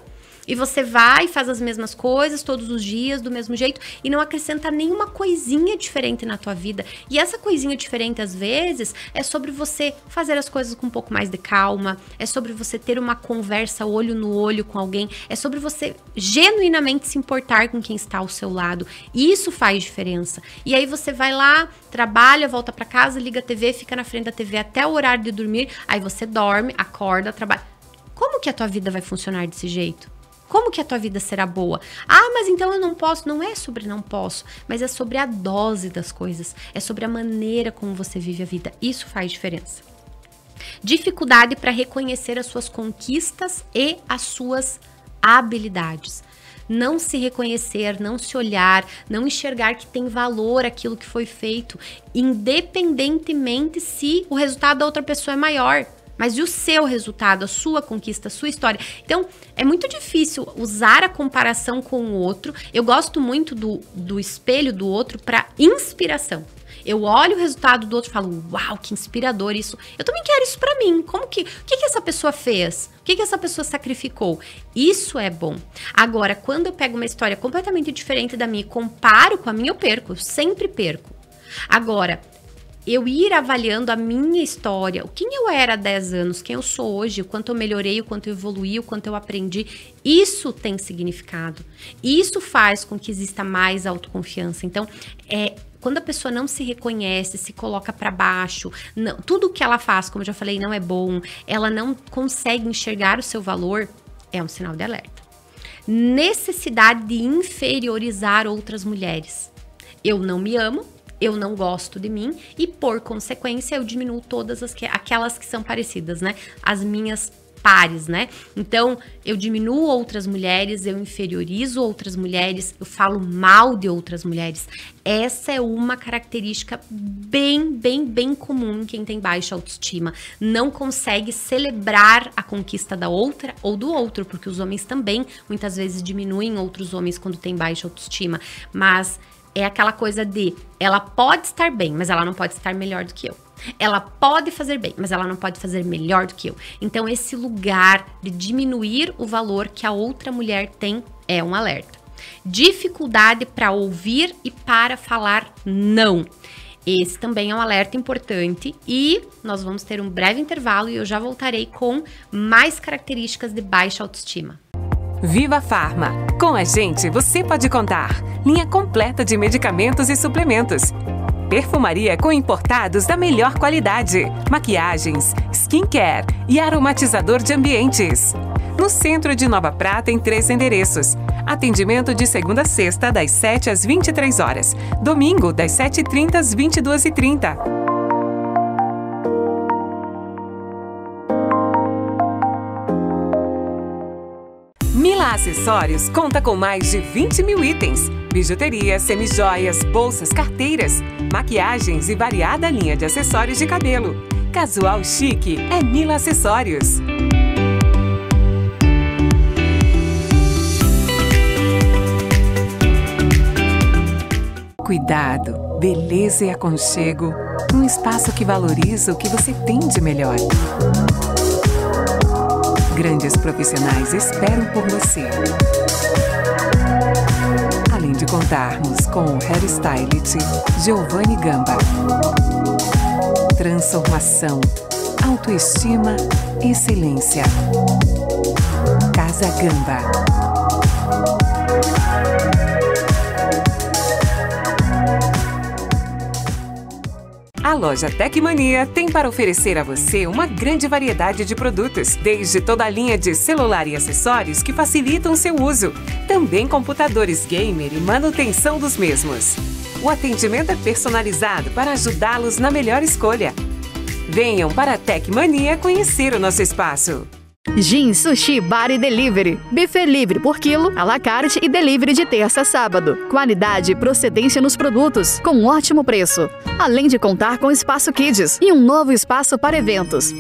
e você vai e faz as mesmas coisas todos os dias, do mesmo jeito, e não acrescenta nenhuma coisinha diferente na tua vida. E essa coisinha diferente, às vezes, é sobre você fazer as coisas com um pouco mais de calma, é sobre você ter uma conversa olho no olho com alguém, é sobre você genuinamente se importar com quem está ao seu lado. E isso faz diferença. E aí você vai lá, trabalha, volta pra casa, liga a TV, fica na frente da TV até o horário de dormir, aí você dorme, acorda, trabalha. Como que a tua vida vai funcionar desse jeito? Como que a tua vida será boa? Mas então eu não posso. Não é sobre não posso, mas é sobre a dose das coisas. É sobre a maneira como você vive a vida. Isso faz diferença. Dificuldade para reconhecer as suas conquistas e as suas habilidades. Não se reconhecer, não se olhar, não enxergar que tem valor aquilo que foi feito, independentemente se o resultado da outra pessoa é maior. Mas e o seu resultado, a sua conquista, a sua história? Então, é muito difícil usar a comparação com o outro. Eu gosto muito do espelho do outro para inspiração. Eu olho o resultado do outro e falo, uau, que inspirador isso. Eu também quero isso pra mim. O que essa pessoa fez? O que essa pessoa sacrificou? Isso é bom. Agora, quando eu pego uma história completamente diferente da minha e comparo com a minha, eu perco. Eu sempre perco. Agora, eu ir avaliando a minha história, quem eu era há 10 anos, quem eu sou hoje, o quanto eu melhorei, o quanto eu evoluí, o quanto eu aprendi, isso tem significado. Isso faz com que exista mais autoconfiança. Então, quando a pessoa não se reconhece, se coloca para baixo, tudo que ela faz, como eu já falei, não é bom, ela não consegue enxergar o seu valor, é um sinal de alerta. Necessidade de inferiorizar outras mulheres. Eu não me amo, eu não gosto de mim e, por consequência, eu diminuo todas aquelas que são parecidas, né? As minhas pares, né? Então, eu diminuo outras mulheres, eu inferiorizo outras mulheres, eu falo mal de outras mulheres. Essa é uma característica bem comum em quem tem baixa autoestima. Não consegue celebrar a conquista da outra ou do outro, porque os homens também, muitas vezes, diminuem outros homens quando tem baixa autoestima. Mas é aquela coisa de, ela pode estar bem, mas ela não pode estar melhor do que eu. Ela pode fazer bem, mas ela não pode fazer melhor do que eu. Então, esse lugar de diminuir o valor que a outra mulher tem é um alerta. Dificuldade para ouvir e para falar não. Esse também é um alerta importante e nós vamos ter um breve intervalo e eu já voltarei com mais características de baixa autoestima. Viva Farma. Com a gente, você pode contar. Linha completa de medicamentos e suplementos. Perfumaria com importados da melhor qualidade. Maquiagens, skincare e aromatizador de ambientes. No centro de Nova Prata, em 3 endereços. Atendimento de segunda a sexta, das 7 às 23 horas. Domingo, das 7h30 às 22h30. Mila Acessórios conta com mais de 20 mil itens. Bijuteria, semijoias, bolsas, carteiras, maquiagens e variada linha de acessórios de cabelo. Casual chique é Mila Acessórios. Cuidado, beleza e aconchego, num espaço que valoriza o que você tem de melhor. Grandes profissionais esperam por você. Além de contarmos com o hairstylist Giovanni Gamba. Transformação, autoestima, excelência. Casa Gamba. A loja Tecmania tem para oferecer a você uma grande variedade de produtos, desde toda a linha de celular e acessórios que facilitam seu uso, também computadores gamer e manutenção dos mesmos. O atendimento é personalizado para ajudá-los na melhor escolha. Venham para a Tecmania conhecer o nosso espaço. Jin Sushi Bar e Delivery. Buffet livre por quilo, à la carte e delivery de terça a sábado. Qualidade e procedência nos produtos, com um ótimo preço. Além de contar com espaço kids e um novo espaço para eventos.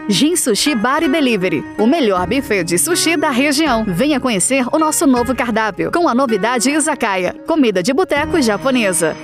Jin Sushi Bar e Delivery, o melhor buffet de sushi da região. Venha conhecer o nosso novo cardápio, com a novidade Izakaya, comida de boteco japonesa.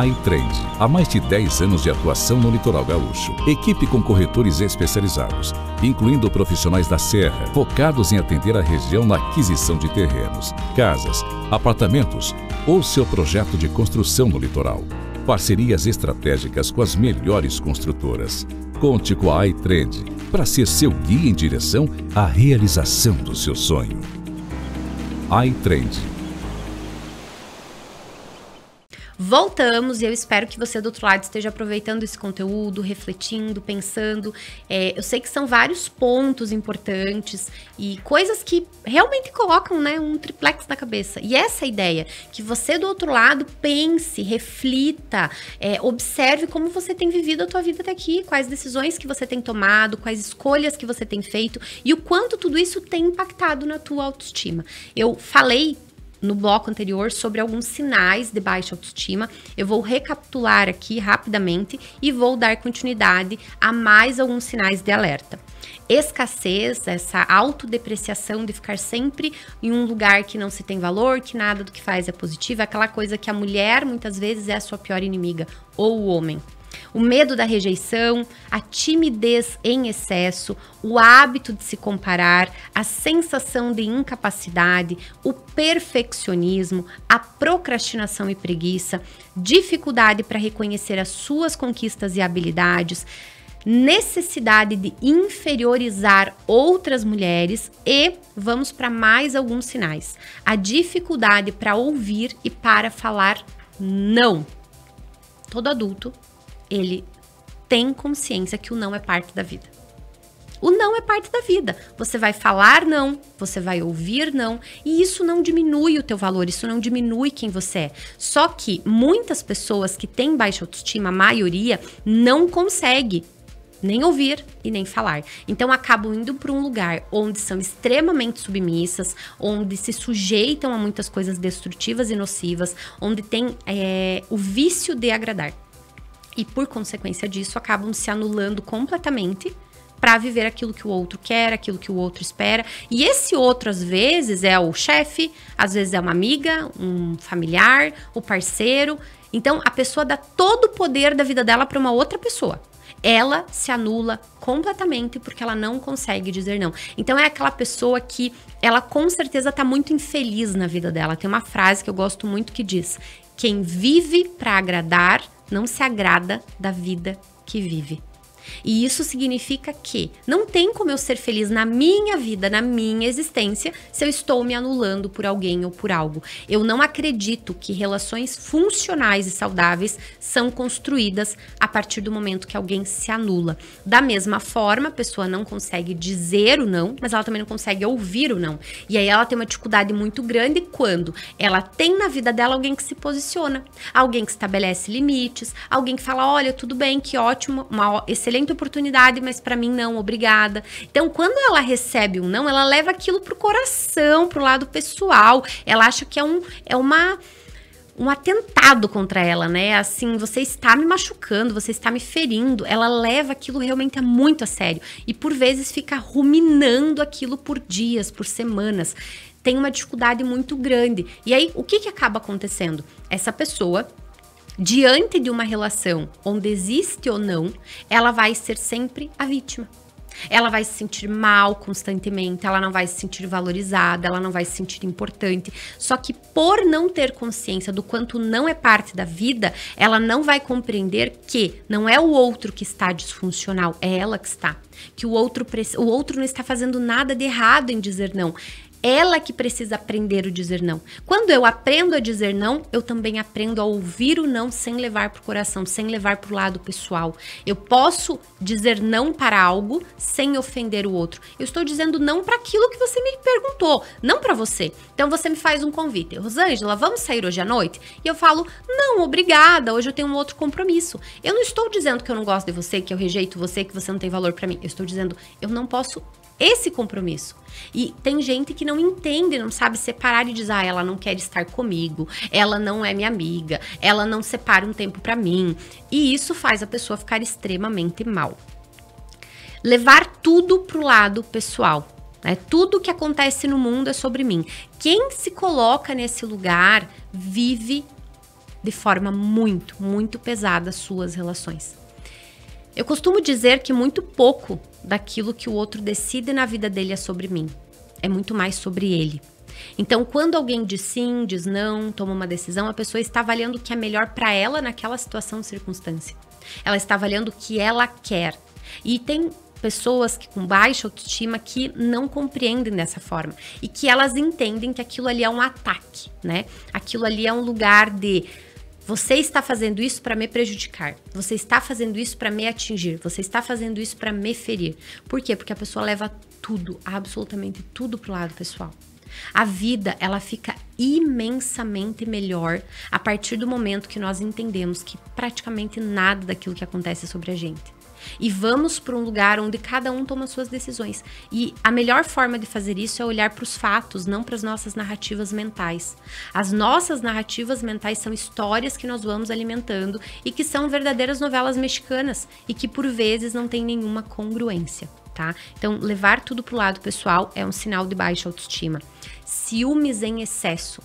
iTrade, há mais de 10 anos de atuação no litoral gaúcho. Equipe com corretores especializados, incluindo profissionais da Serra, focados em atender a região na aquisição de terrenos, casas, apartamentos ou seu projeto de construção no litoral. Parcerias estratégicas com as melhores construtoras. Conte com a iTrade para ser seu guia em direção à realização do seu sonho. iTrade. Voltamos e eu espero que você do outro lado esteja aproveitando esse conteúdo, refletindo, pensando. Eu sei que são vários pontos importantes e coisas que realmente colocam, né, um triplex na cabeça. E essa é a ideia, que você do outro lado pense, reflita, observe como você tem vivido a tua vida até aqui, quais decisões que você tem tomado, quais escolhas que você tem feito e o quanto tudo isso tem impactado na tua autoestima. Eu falei no bloco anterior sobre alguns sinais de baixa autoestima. Eu vou recapitular aqui rapidamente e vou dar continuidade a mais alguns sinais de alerta. Escassez, essa autodepreciação de ficar sempre em um lugar que não se tem valor, que nada do que faz é positivo, aquela coisa que a mulher muitas vezes é a sua pior inimiga, ou o homem. O medo da rejeição, a timidez em excesso, o hábito de se comparar, a sensação de incapacidade, o perfeccionismo, a procrastinação e preguiça, dificuldade para reconhecer as suas conquistas e habilidades, necessidade de inferiorizar outras mulheres e vamos para mais alguns sinais. A dificuldade para ouvir e para falar não. Todo adulto, ele tem consciência que o não é parte da vida. O não é parte da vida. Você vai falar não, você vai ouvir não, e isso não diminui o teu valor, isso não diminui quem você é. Só que muitas pessoas que têm baixa autoestima, a maioria, não consegue nem ouvir e nem falar. Então acabam indo para um lugar onde são extremamente submissas, onde se sujeitam a muitas coisas destrutivas e nocivas, onde tem o vício de agradar. E por consequência disso, acabam se anulando completamente para viver aquilo que o outro quer, aquilo que o outro espera. E esse outro, às vezes, é o chefe, às vezes é uma amiga, um familiar, o parceiro. Então, a pessoa dá todo o poder da vida dela para uma outra pessoa. Ela se anula completamente porque ela não consegue dizer não. Então, é aquela pessoa que ela com certeza está muito infeliz na vida dela. Tem uma frase que eu gosto muito que diz: quem vive para agradar não se agrada da vida que vive. E isso significa que não tem como eu ser feliz na minha vida, na minha existência, se eu estou me anulando por alguém ou por algo. Eu não acredito que relações funcionais e saudáveis são construídas a partir do momento que alguém se anula. Da mesma forma, a pessoa não consegue dizer o não, mas ela também não consegue ouvir o não. E aí ela tem uma dificuldade muito grande quando ela tem na vida dela alguém que se posiciona, alguém que estabelece limites, alguém que fala, olha, tudo bem, que ótimo, uma excelente oportunidade, mas pra mim não, obrigada. Então, quando ela recebe um não, ela leva aquilo pro coração, pro lado pessoal. Ela acha que é um atentado contra ela, né? Assim, você está me machucando, você está me ferindo. Ela leva aquilo realmente muito a sério. E por vezes fica ruminando aquilo por dias, por semanas. Tem uma dificuldade muito grande. E aí, o que acaba acontecendo? Essa pessoa, diante de uma relação onde existe ou não, ela vai ser sempre a vítima. Ela vai se sentir mal constantemente, ela não vai se sentir valorizada, ela não vai se sentir importante. Só que por não ter consciência do quanto não é parte da vida, ela não vai compreender que não é o outro que está disfuncional, é ela que está. Que o outro não está fazendo nada de errado em dizer não. Ela que precisa aprender a dizer não. Quando eu aprendo a dizer não, eu também aprendo a ouvir o não sem levar para o coração, sem levar para o lado pessoal. Eu posso dizer não para algo sem ofender o outro. Eu estou dizendo não para aquilo que você me perguntou, não para você. Então você me faz um convite. Rosângela, vamos sair hoje à noite? E eu falo, não, obrigada, hoje eu tenho um outro compromisso. Eu não estou dizendo que eu não gosto de você, que eu rejeito você, que você não tem valor para mim. Eu estou dizendo, eu não posso esse compromisso. E tem gente que não entende, não sabe separar e diz, ela não quer estar comigo, ela não é minha amiga, ela não separa um tempo pra mim. E isso faz a pessoa ficar extremamente mal. Levar tudo pro lado pessoal, né? Tudo que acontece no mundo é sobre mim. Quem se coloca nesse lugar vive de forma muito, muito pesada as suas relações. Eu costumo dizer que muito pouco daquilo que o outro decide na vida dele é sobre mim. É muito mais sobre ele. Então, quando alguém diz sim, diz não, toma uma decisão, a pessoa está avaliando o que é melhor para ela naquela situação, circunstância. Ela está avaliando o que ela quer. E tem pessoas que com baixa autoestima que não compreendem dessa forma. E que elas entendem que aquilo ali é um ataque, né? Aquilo ali é um lugar de... Você está fazendo isso para me prejudicar. Você está fazendo isso para me atingir. Você está fazendo isso para me ferir. Por quê? Porque a pessoa leva tudo, absolutamente tudo pro lado pessoal. A vida, ela fica imensamente melhor a partir do momento que nós entendemos que praticamente nada daquilo que acontece é sobre a gente. E vamos para um lugar onde cada um toma suas decisões. E a melhor forma de fazer isso é olhar para os fatos, não para as nossas narrativas mentais. As nossas narrativas mentais são histórias que nós vamos alimentando e que são verdadeiras novelas mexicanas e que por vezes não tem nenhuma congruência, tá? Então, levar tudo para o lado pessoal é um sinal de baixa autoestima. Ciúmes em excesso.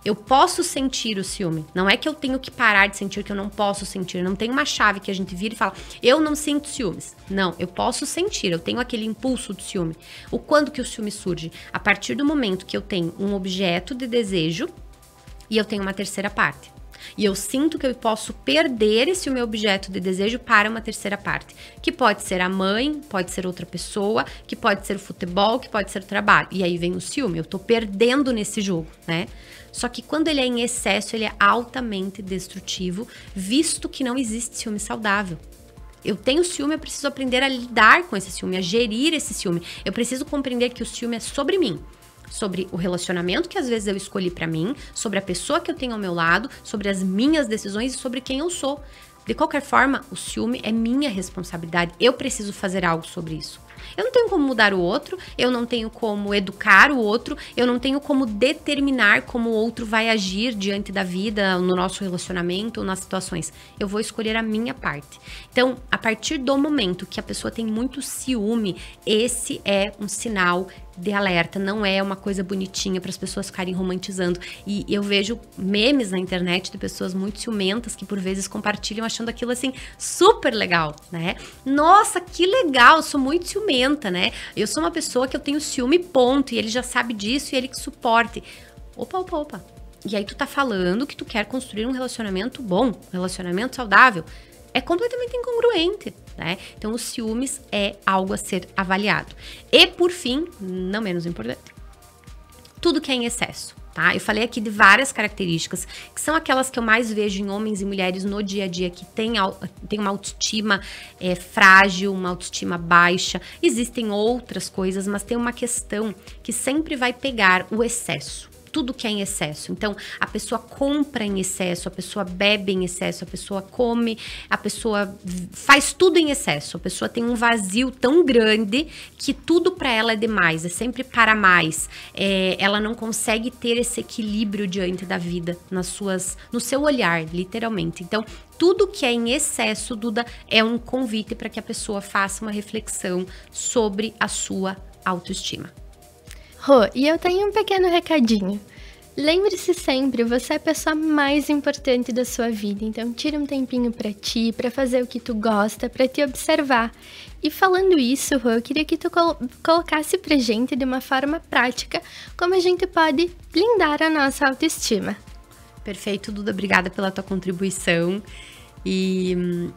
Eu posso sentir o ciúme. Não é que eu tenho que parar de sentir, que eu não posso sentir. Não tem uma chave que a gente vira e fala, eu não sinto ciúmes. Não, eu posso sentir, eu tenho aquele impulso de ciúme. Quando que o ciúme surge? A partir do momento que eu tenho um objeto de desejo e eu tenho uma terceira parte. E eu sinto que eu posso perder esse meu objeto de desejo para uma terceira parte. Que pode ser a mãe, pode ser outra pessoa, que pode ser o futebol, que pode ser o trabalho. E aí vem o ciúme, eu tô perdendo nesse jogo, né? Só que quando ele é em excesso, ele é altamente destrutivo, visto que não existe ciúme saudável. Eu tenho ciúme, eu preciso aprender a lidar com esse ciúme, a gerir esse ciúme. Eu preciso compreender que o ciúme é sobre mim. Sobre o relacionamento que às vezes eu escolhi pra mim, sobre a pessoa que eu tenho ao meu lado, sobre as minhas decisões e sobre quem eu sou. De qualquer forma, o ciúme é minha responsabilidade. Eu preciso fazer algo sobre isso. Eu não tenho como mudar o outro, eu não tenho como educar o outro, eu não tenho como determinar como o outro vai agir diante da vida, no nosso relacionamento, nas situações. Eu vou escolher a minha parte. Então, a partir do momento que a pessoa tem muito ciúme, esse é um sinal de alerta, não é uma coisa bonitinha para as pessoas ficarem romantizando. E eu vejo memes na internet de pessoas muito ciumentas que por vezes compartilham achando aquilo assim super legal, né? Nossa, que legal, eu sou muito ciumenta, né? Eu sou uma pessoa que eu tenho ciúme, ponto, e ele já sabe disso e ele que suporte. Opa. E aí tu tá falando que tu quer construir um relacionamento bom, um relacionamento saudável. É completamente incongruente, né? Então, os ciúmes é algo a ser avaliado. E, por fim, não menos importante, tudo que é em excesso, tá? Eu falei aqui de várias características, que são aquelas que eu mais vejo em homens e mulheres no dia a dia, que tem uma autoestima frágil, uma autoestima baixa. Existem outras coisas, mas tem uma questão que sempre vai pegar o excesso. Tudo que é em excesso. Então, a pessoa compra em excesso, a pessoa bebe em excesso, a pessoa come, a pessoa faz tudo em excesso. A pessoa tem um vazio tão grande que tudo para ela é demais, é sempre para mais. Ela não consegue ter esse equilíbrio diante da vida, no seu olhar, literalmente. Então, tudo que é em excesso, Duda, é um convite para que a pessoa faça uma reflexão sobre a sua autoestima. Rô, e eu tenho um pequeno recadinho. Lembre-se sempre, você é a pessoa mais importante da sua vida, então tira um tempinho pra ti, pra fazer o que tu gosta, pra te observar. E falando isso, Rô, eu queria que tu colocasse pra gente de uma forma prática como a gente pode blindar a nossa autoestima. Perfeito, Duda, obrigada pela tua contribuição. E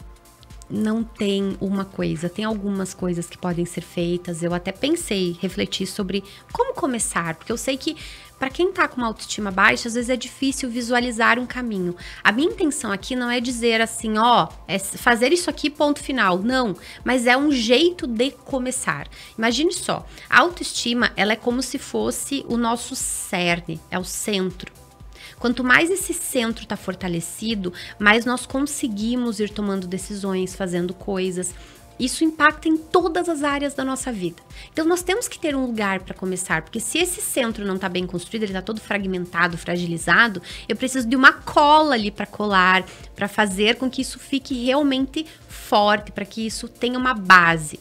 não tem uma coisa, tem algumas coisas que podem ser feitas. Eu até pensei, refleti sobre como começar, porque eu sei que para quem tá com uma autoestima baixa, às vezes é difícil visualizar um caminho. A minha intenção aqui não é dizer assim, é fazer isso aqui, ponto final. Não, mas é um jeito de começar. Imagine só, a autoestima, ela é como se fosse o nosso cerne, é o centro. Quanto mais esse centro está fortalecido, mais nós conseguimos ir tomando decisões, fazendo coisas. Isso impacta em todas as áreas da nossa vida. Então, nós temos que ter um lugar para começar, porque se esse centro não está bem construído, ele está todo fragmentado, fragilizado, eu preciso de uma cola ali para colar, para fazer com que isso fique realmente forte, para que isso tenha uma base.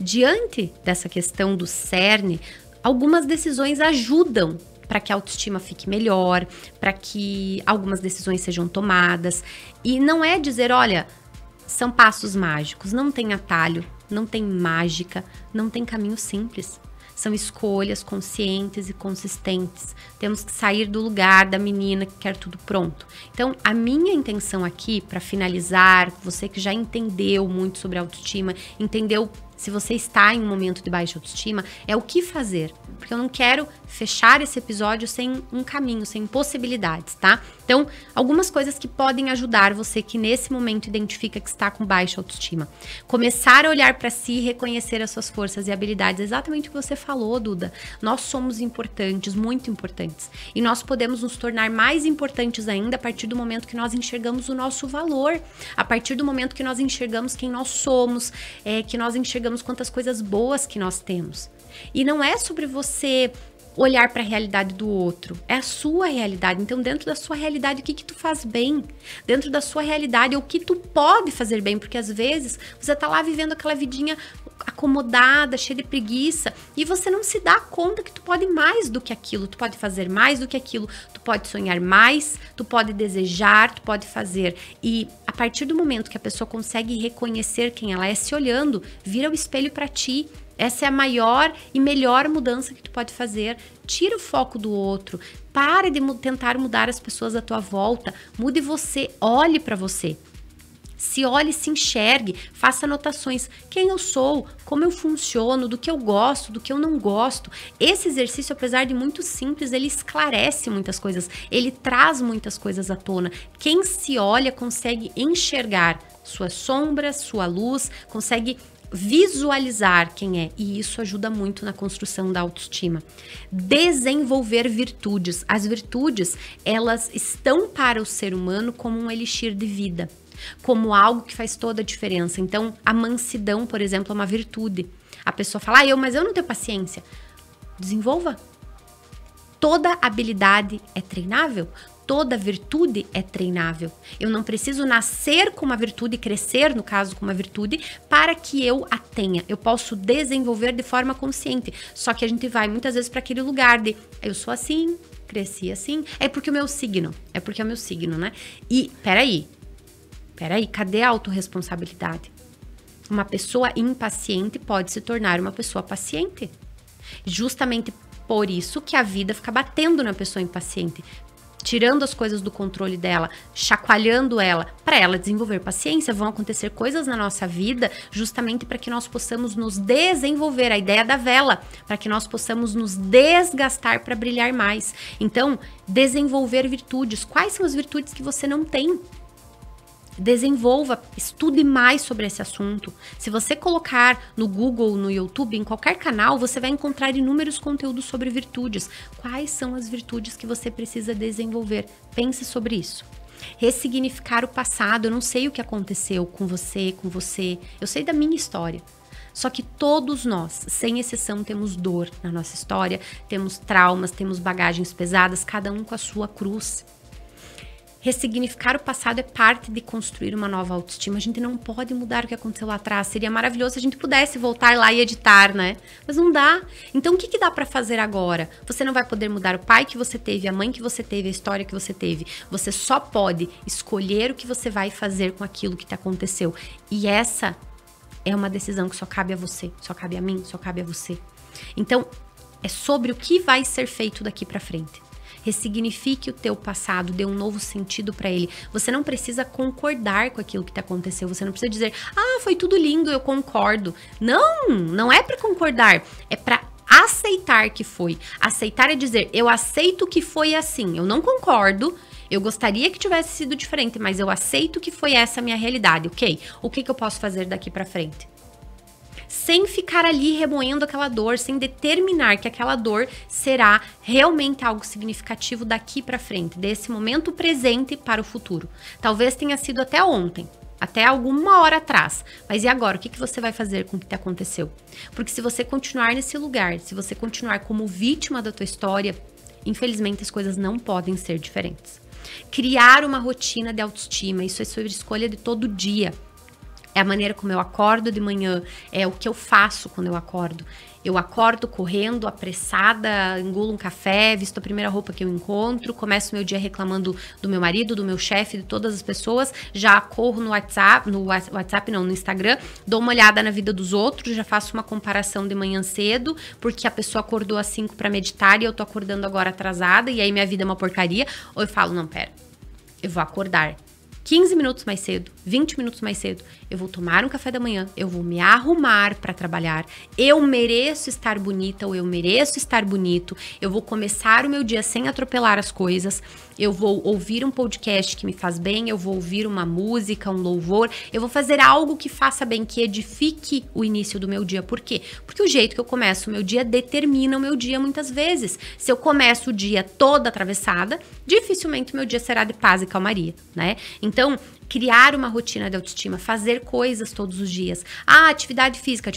Diante dessa questão do cerne, algumas decisões ajudam para que a autoestima fique melhor, para que algumas decisões sejam tomadas. E não é dizer, olha, são passos mágicos, não tem atalho, não tem mágica, não tem caminho simples. São escolhas conscientes e consistentes. Temos que sair do lugar da menina que quer tudo pronto. Então, a minha intenção aqui, para finalizar, você que já entendeu muito sobre autoestima, entendeu se você está em um momento de baixa autoestima, é o que fazer. Porque eu não quero fechar esse episódio sem um caminho, sem possibilidades, tá? Então, algumas coisas que podem ajudar você que nesse momento identifica que está com baixa autoestima. Começar a olhar para si e reconhecer as suas forças e habilidades. Exatamente o que você falou, Duda. Nós somos importantes, muito importantes. E nós podemos nos tornar mais importantes ainda a partir do momento que nós enxergamos o nosso valor. A partir do momento que nós enxergamos quem nós somos, que nós enxergamos quantas coisas boas que nós temos. E não é sobre você olhar para a realidade do outro, é a sua realidade. Então, dentro da sua realidade, o que tu faz bem? Dentro da sua realidade, o que tu pode fazer bem? Porque às vezes você tá lá vivendo aquela vidinha acomodada, cheia de preguiça, e você não se dá conta que tu pode mais do que aquilo, tu pode fazer mais do que aquilo, tu pode sonhar mais, tu pode desejar, tu pode fazer. E a partir do momento que a pessoa consegue reconhecer quem ela é, se olhando, vira o espelho para ti. Essa é a maior e melhor mudança que tu pode fazer. Tira o foco do outro. Pare de tentar mudar as pessoas à tua volta. Mude você. Olhe para você. Se olhe, se enxergue. Faça anotações. Quem eu sou, como eu funciono, do que eu gosto, do que eu não gosto. Esse exercício, apesar de muito simples, ele esclarece muitas coisas. Ele traz muitas coisas à tona. Quem se olha consegue enxergar suas sombras, sua luz, consegue visualizar quem é, e isso ajuda muito na construção da autoestima. Desenvolver virtudes. As virtudes, elas estão para o ser humano como um elixir de vida, como algo que faz toda a diferença. Então, a mansidão, por exemplo, é uma virtude. A pessoa fala, mas eu não tenho paciência. Desenvolva. Toda habilidade é treinável. Toda virtude é treinável. Eu não preciso nascer com uma virtude, crescer, no caso, com uma virtude, para que eu a tenha. Eu posso desenvolver de forma consciente. Só que a gente vai muitas vezes para aquele lugar de eu sou assim, cresci assim, é porque é o meu signo, né? E peraí, cadê a autorresponsabilidade? Uma pessoa impaciente pode se tornar uma pessoa paciente. Justamente Por isso que a vida fica batendo na pessoa impaciente, tirando as coisas do controle dela, chacoalhando ela, para ela desenvolver paciência. Vão acontecer coisas na nossa vida justamente para que nós possamos nos desenvolver, a ideia da vela, para que nós possamos nos desgastar para brilhar mais. Então, desenvolver virtudes. Quais são as virtudes que você não tem? Desenvolva, estude mais sobre esse assunto. Se você colocar no Google, no YouTube, em qualquer canal, você vai encontrar inúmeros conteúdos sobre virtudes. Quais são as virtudes que você precisa desenvolver? Pense sobre isso. Ressignificar o passado. Eu não sei o que aconteceu com você. Eu sei da minha história. Só que todos nós, sem exceção, temos dor na nossa história, temos traumas, temos bagagens pesadas, cada um com a sua cruz. Ressignificar o passado é parte de construir uma nova autoestima. A gente não pode mudar o que aconteceu lá atrás. Seria maravilhoso se a gente pudesse voltar lá e editar, né? Mas não dá. Então, o que dá pra fazer agora? Você não vai poder mudar o pai que você teve, a mãe que você teve, a história que você teve. Você só pode escolher o que você vai fazer com aquilo que te aconteceu. E essa é uma decisão que só cabe a você, só cabe a mim, só cabe a você. Então, é sobre o que vai ser feito daqui pra frente. Ressignifique o teu passado, dê um novo sentido para ele. Você não precisa concordar com aquilo que te aconteceu. Você não precisa dizer, foi tudo lindo, eu concordo. Não é para concordar. É para aceitar que foi. Aceitar é dizer, eu aceito que foi assim. Eu não concordo, eu gostaria que tivesse sido diferente, mas eu aceito que foi essa a minha realidade, ok? O que eu posso fazer daqui para frente? Sem ficar ali remoendo aquela dor, sem determinar que aquela dor será realmente algo significativo daqui para frente, desse momento presente para o futuro. Talvez tenha sido até ontem, até alguma hora atrás, mas e agora? O que você vai fazer com o que te aconteceu? Porque se você continuar nesse lugar, se você continuar como vítima da tua história, infelizmente as coisas não podem ser diferentes. Criar uma rotina de autoestima, isso é sobre escolha de todo dia. É a maneira como eu acordo de manhã, é o que eu faço quando eu acordo. Eu acordo correndo, apressada, engulo um café, visto a primeira roupa que eu encontro, começo meu dia reclamando do meu marido, do meu chefe, de todas as pessoas, já corro no Instagram, dou uma olhada na vida dos outros, já faço uma comparação de manhã cedo, porque a pessoa acordou às 5 para meditar e eu tô acordando agora atrasada, e aí minha vida é uma porcaria. Ou eu falo, não, pera, eu vou acordar 15 minutos mais cedo, 20 minutos mais cedo, eu vou tomar um café da manhã, eu vou me arrumar para trabalhar, eu mereço estar bonita ou eu mereço estar bonito, eu vou começar o meu dia sem atropelar as coisas, eu vou ouvir um podcast que me faz bem, eu vou ouvir uma música, um louvor, eu vou fazer algo que faça bem, que edifique o início do meu dia. Por quê? Porque o jeito que eu começo o meu dia determina o meu dia muitas vezes. Se eu começo o dia toda atravessada, dificilmente o meu dia será de paz e calmaria, né? Então, criar uma rotina de autoestima, fazer coisas todos os dias. Atividade física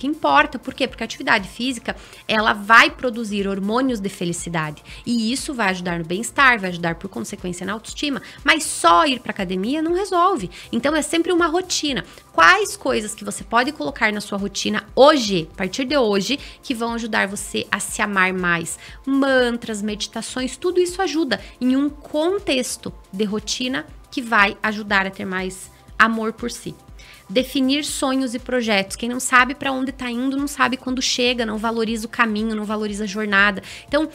importa. Por quê? Porque a atividade física, ela vai produzir hormônios de felicidade. E isso vai ajudar no bem-estar, vai ajudar por consequência na autoestima. Mas só ir pra academia não resolve. Então, é sempre uma rotina. Quais coisas que você pode colocar na sua rotina hoje, a partir de hoje, que vão ajudar você a se amar mais? Mantras, meditações, tudo isso ajuda em um contexto de rotina que vai ajudar a ter mais amor por si. Definir sonhos e projetos. Quem não sabe para onde está indo, não sabe quando chega, não valoriza o caminho, não valoriza a jornada. Então,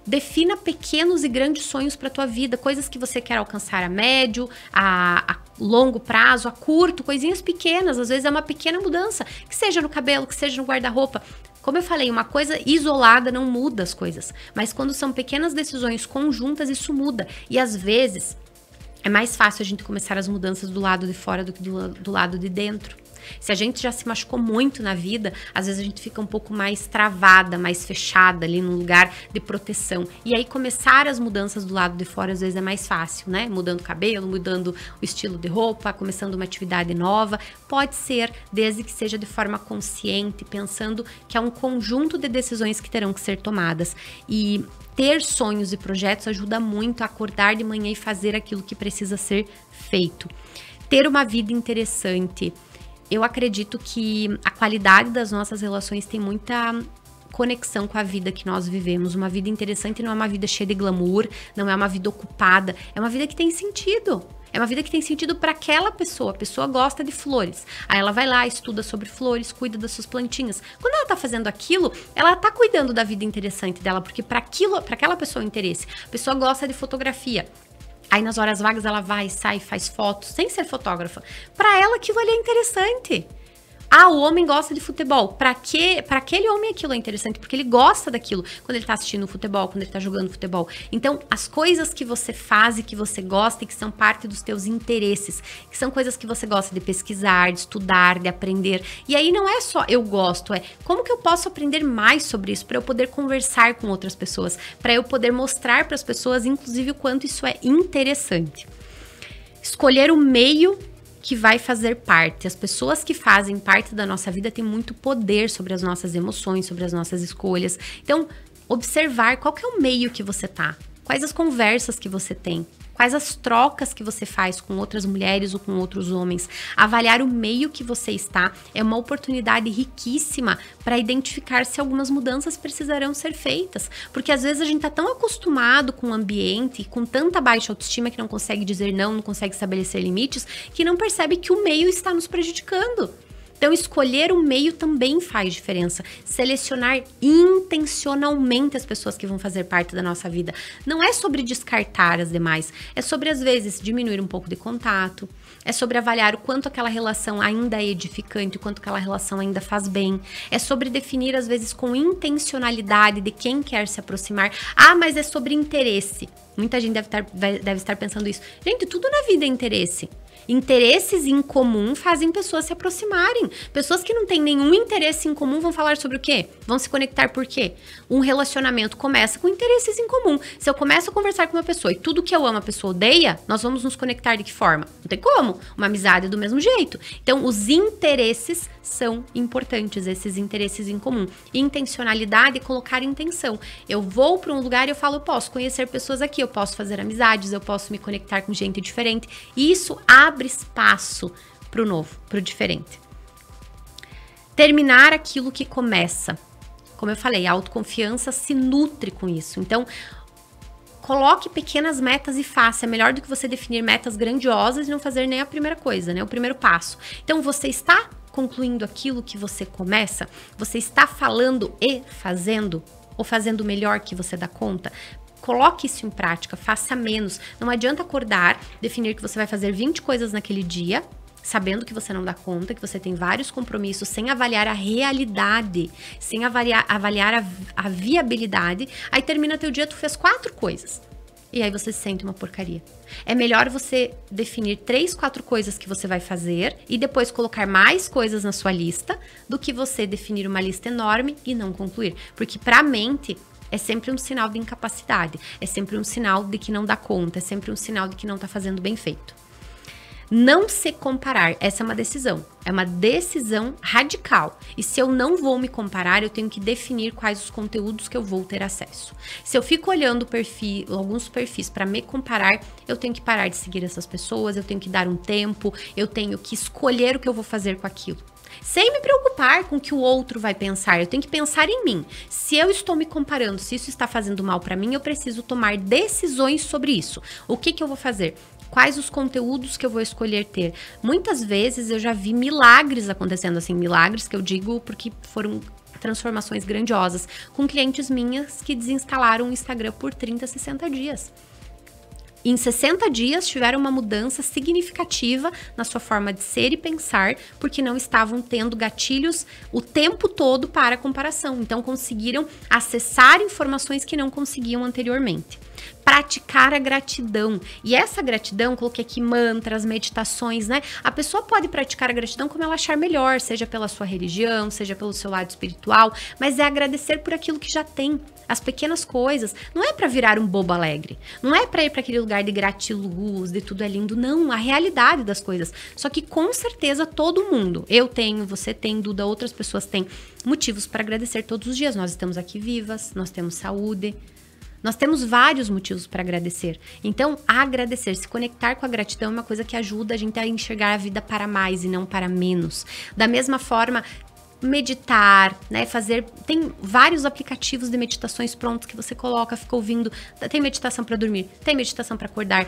defina pequenos e grandes sonhos para a tua vida, coisas que você quer alcançar a médio, a longo prazo, a curto, coisinhas pequenas. Às vezes é uma pequena mudança, que seja no cabelo, que seja no guarda-roupa. Como eu falei, uma coisa isolada não muda as coisas, mas quando são pequenas decisões conjuntas, isso muda. E às vezes é mais fácil a gente começar as mudanças do lado de fora do que do lado de dentro. Se a gente já se machucou muito na vida, às vezes a gente fica um pouco mais travada, mais fechada ali num lugar de proteção. E aí começar as mudanças do lado de fora às vezes é mais fácil, né? Mudando o cabelo, mudando o estilo de roupa, começando uma atividade nova. Pode ser, desde que seja de forma consciente, pensando que é um conjunto de decisões que terão que ser tomadas. E ter sonhos e projetos ajuda muito a acordar de manhã e fazer aquilo que precisa ser feito. Ter uma vida interessante. Eu acredito que a qualidade das nossas relações tem muita conexão com a vida que nós vivemos. Uma vida interessante não é uma vida cheia de glamour, não é uma vida ocupada, é uma vida que tem sentido. É uma vida que tem sentido para aquela pessoa. A pessoa gosta de flores. Aí ela vai lá, estuda sobre flores, cuida das suas plantinhas. Quando ela tá fazendo aquilo, ela tá cuidando da vida interessante dela, porque para aquela pessoa é um interesse. A pessoa gosta de fotografia. Aí nas horas vagas ela vai, sai, faz fotos, sem ser fotógrafa. Para ela aquilo ali é interessante. Ah, o homem gosta de futebol. Para aquele homem aquilo é interessante, porque ele gosta daquilo quando ele tá assistindo futebol, quando ele tá jogando futebol. Então, as coisas que você faz e que você gosta e que são parte dos teus interesses, que são coisas que você gosta de pesquisar, de estudar, de aprender. E aí não é só eu gosto, é como que eu posso aprender mais sobre isso para eu poder conversar com outras pessoas, para eu poder mostrar para as pessoas, inclusive, o quanto isso é interessante. Escolher o meio que vai fazer parte. As pessoas que fazem parte da nossa vida têm muito poder sobre as nossas emoções, sobre as nossas escolhas. Então, observar qual que é o meio que você tá, quais as conversas que você tem, quais as trocas que você faz com outras mulheres ou com outros homens. Avaliar o meio que você está é uma oportunidade riquíssima para identificar se algumas mudanças precisarão ser feitas. Porque às vezes a gente tá tão acostumado com o ambiente, com tanta baixa autoestima que não consegue dizer não consegue estabelecer limites, que não percebe que o meio está nos prejudicando. Então, escolher o meio também faz diferença. Selecionar intencionalmente as pessoas que vão fazer parte da nossa vida. Não é sobre descartar as demais. É sobre, às vezes, diminuir um pouco de contato. É sobre avaliar o quanto aquela relação ainda é edificante, o quanto aquela relação ainda faz bem. É sobre definir, às vezes, com intencionalidade de quem quer se aproximar. Ah, mas é sobre interesse. Muita gente deve estar pensando isso. Gente, tudo na vida é interesse. Interesses em comum fazem pessoas se aproximarem. Pessoas que não têm nenhum interesse em comum vão falar sobre o quê? Vão se conectar por quê? Um relacionamento começa com interesses em comum. Se eu começo a conversar com uma pessoa e tudo que eu amo a pessoa odeia, nós vamos nos conectar de que forma? Não tem como. Uma amizade é do mesmo jeito. Então, os interesses são importantes, esses interesses em comum. Intencionalidade é colocar intenção. Eu vou para um lugar e eu falo, eu posso conhecer pessoas aqui, eu posso fazer amizades, eu posso me conectar com gente diferente. E isso abre espaço para o novo, para o diferente. Terminar aquilo que começa. Como eu falei, a autoconfiança se nutre com isso. Então, coloque pequenas metas e faça. É melhor do que você definir metas grandiosas e não fazer nem a primeira coisa, né? O primeiro passo. Então, você está concluindo aquilo que você começa? Você está falando e fazendo? Ou fazendo melhor que você dá conta? Coloque isso em prática, faça menos. Não adianta acordar, definir que você vai fazer 20 coisas naquele dia, sabendo que você não dá conta, que você tem vários compromissos, sem avaliar a realidade, sem avaliar a viabilidade. Aí termina teu dia, tu fez 4 coisas. E aí você se sente uma porcaria. É melhor você definir 3, 4 coisas que você vai fazer e depois colocar mais coisas na sua lista do que você definir uma lista enorme e não concluir. Porque para a mente é sempre um sinal de incapacidade, é sempre um sinal de que não dá conta, é sempre um sinal de que não está fazendo bem feito. Não se comparar, essa é uma decisão radical. E se eu não vou me comparar, eu tenho que definir quais os conteúdos que eu vou ter acesso. Se eu fico olhando alguns perfis para me comparar, eu tenho que parar de seguir essas pessoas, eu tenho que dar um tempo, eu tenho que escolher o que eu vou fazer com aquilo. Sem me preocupar com o que o outro vai pensar, eu tenho que pensar em mim. Se eu estou me comparando, se isso está fazendo mal para mim, eu preciso tomar decisões sobre isso. O que eu vou fazer? Quais os conteúdos que eu vou escolher ter? Muitas vezes eu já vi milagres acontecendo, assim, milagres que eu digo porque foram transformações grandiosas, com clientes minhas que desinstalaram o Instagram por 30, 60 dias. Em 60 dias tiveram uma mudança significativa na sua forma de ser e pensar, porque não estavam tendo gatilhos o tempo todo para comparação. Então conseguiram acessar informações que não conseguiam anteriormente. Praticar a gratidão. E essa gratidão, coloquei aqui mantras, meditações, né? A pessoa pode praticar a gratidão como ela achar melhor, seja pela sua religião, seja pelo seu lado espiritual, mas é agradecer por aquilo que já tem. As pequenas coisas. Não é para virar um bobo alegre. Não é para ir para aquele lugar de gratiluz, de tudo é lindo. Não, a realidade das coisas. Só que com certeza todo mundo, eu tenho, você tem, Duda, outras pessoas têm motivos para agradecer todos os dias. Nós estamos aqui vivas, nós temos saúde. Nós temos vários motivos para agradecer. Então, agradecer, se conectar com a gratidão é uma coisa que ajuda a gente a enxergar a vida para mais e não para menos. Da mesma forma, meditar, né? Tem vários aplicativos de meditações prontos que você coloca, fica ouvindo. Tem meditação para dormir, tem meditação para acordar,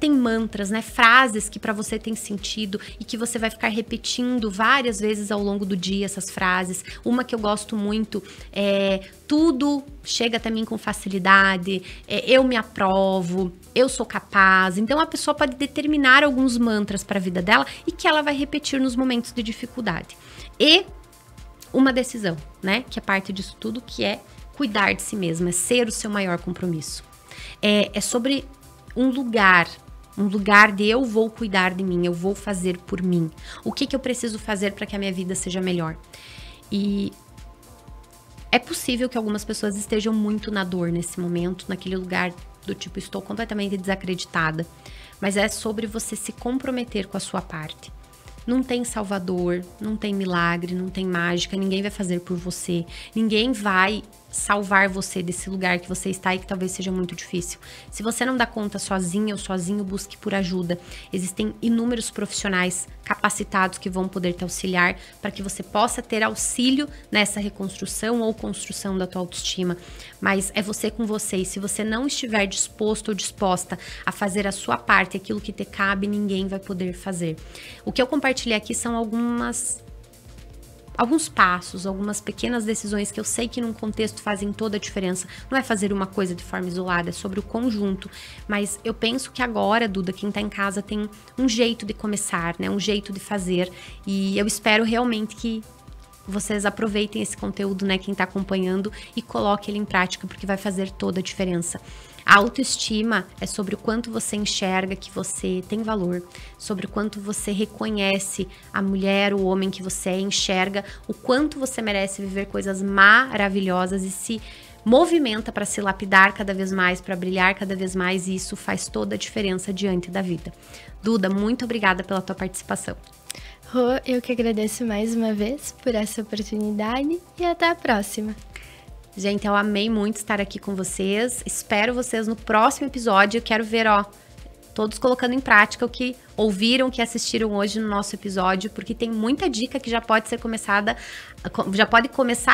tem mantras, né? Frases que para você tem sentido e que você vai ficar repetindo várias vezes ao longo do dia essas frases. Uma que eu gosto muito é: tudo chega até mim com facilidade, eu me aprovo, eu sou capaz. Então a pessoa pode determinar alguns mantras para a vida dela e que ela vai repetir nos momentos de dificuldade. E uma decisão, né? Que é parte disso tudo, que é cuidar de si mesma, é ser o seu maior compromisso. É sobre um lugar de eu vou cuidar de mim, eu vou fazer por mim. O que eu preciso fazer para que a minha vida seja melhor? E é possível que algumas pessoas estejam muito na dor nesse momento, naquele lugar do tipo, estou completamente desacreditada. Mas é sobre você se comprometer com a sua parte. Não tem salvador, não tem milagre, não tem mágica, ninguém vai fazer por você. Ninguém vai salvar você desse lugar que você está e que talvez seja muito difícil. Se você não dá conta sozinha ou sozinho, busque por ajuda. Existem inúmeros profissionais capacitados que vão poder te auxiliar para que você possa ter auxílio nessa reconstrução ou construção da tua autoestima. Mas é você com você, e se você não estiver disposto ou disposta a fazer a sua parte, aquilo que te cabe, ninguém vai poder fazer. O que eu compartilhei aqui são alguns passos, algumas pequenas decisões que eu sei que num contexto fazem toda a diferença. Não é fazer uma coisa de forma isolada, é sobre o conjunto. Mas eu penso que agora, Duda, quem tá em casa tem um jeito de começar, né? Um jeito de fazer. E eu espero realmente que vocês aproveitem esse conteúdo, né? Quem tá acompanhando, e coloque ele em prática, porque vai fazer toda a diferença. A autoestima é sobre o quanto você enxerga que você tem valor, sobre o quanto você reconhece a mulher, o homem que você é, enxerga o quanto você merece viver coisas maravilhosas e se movimenta para se lapidar cada vez mais, para brilhar cada vez mais, e isso faz toda a diferença diante da vida. Duda, muito obrigada pela tua participação. Rô, eu que agradeço mais uma vez por essa oportunidade e até a próxima. Gente, eu amei muito estar aqui com vocês. Espero vocês no próximo episódio. Eu quero ver, todos colocando em prática o que ouviram, o que assistiram hoje no nosso episódio, porque tem muita dica que já pode começar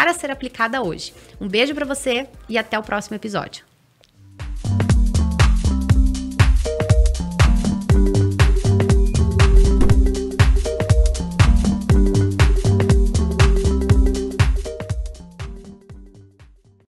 a ser aplicada hoje. Um beijo pra você e até o próximo episódio.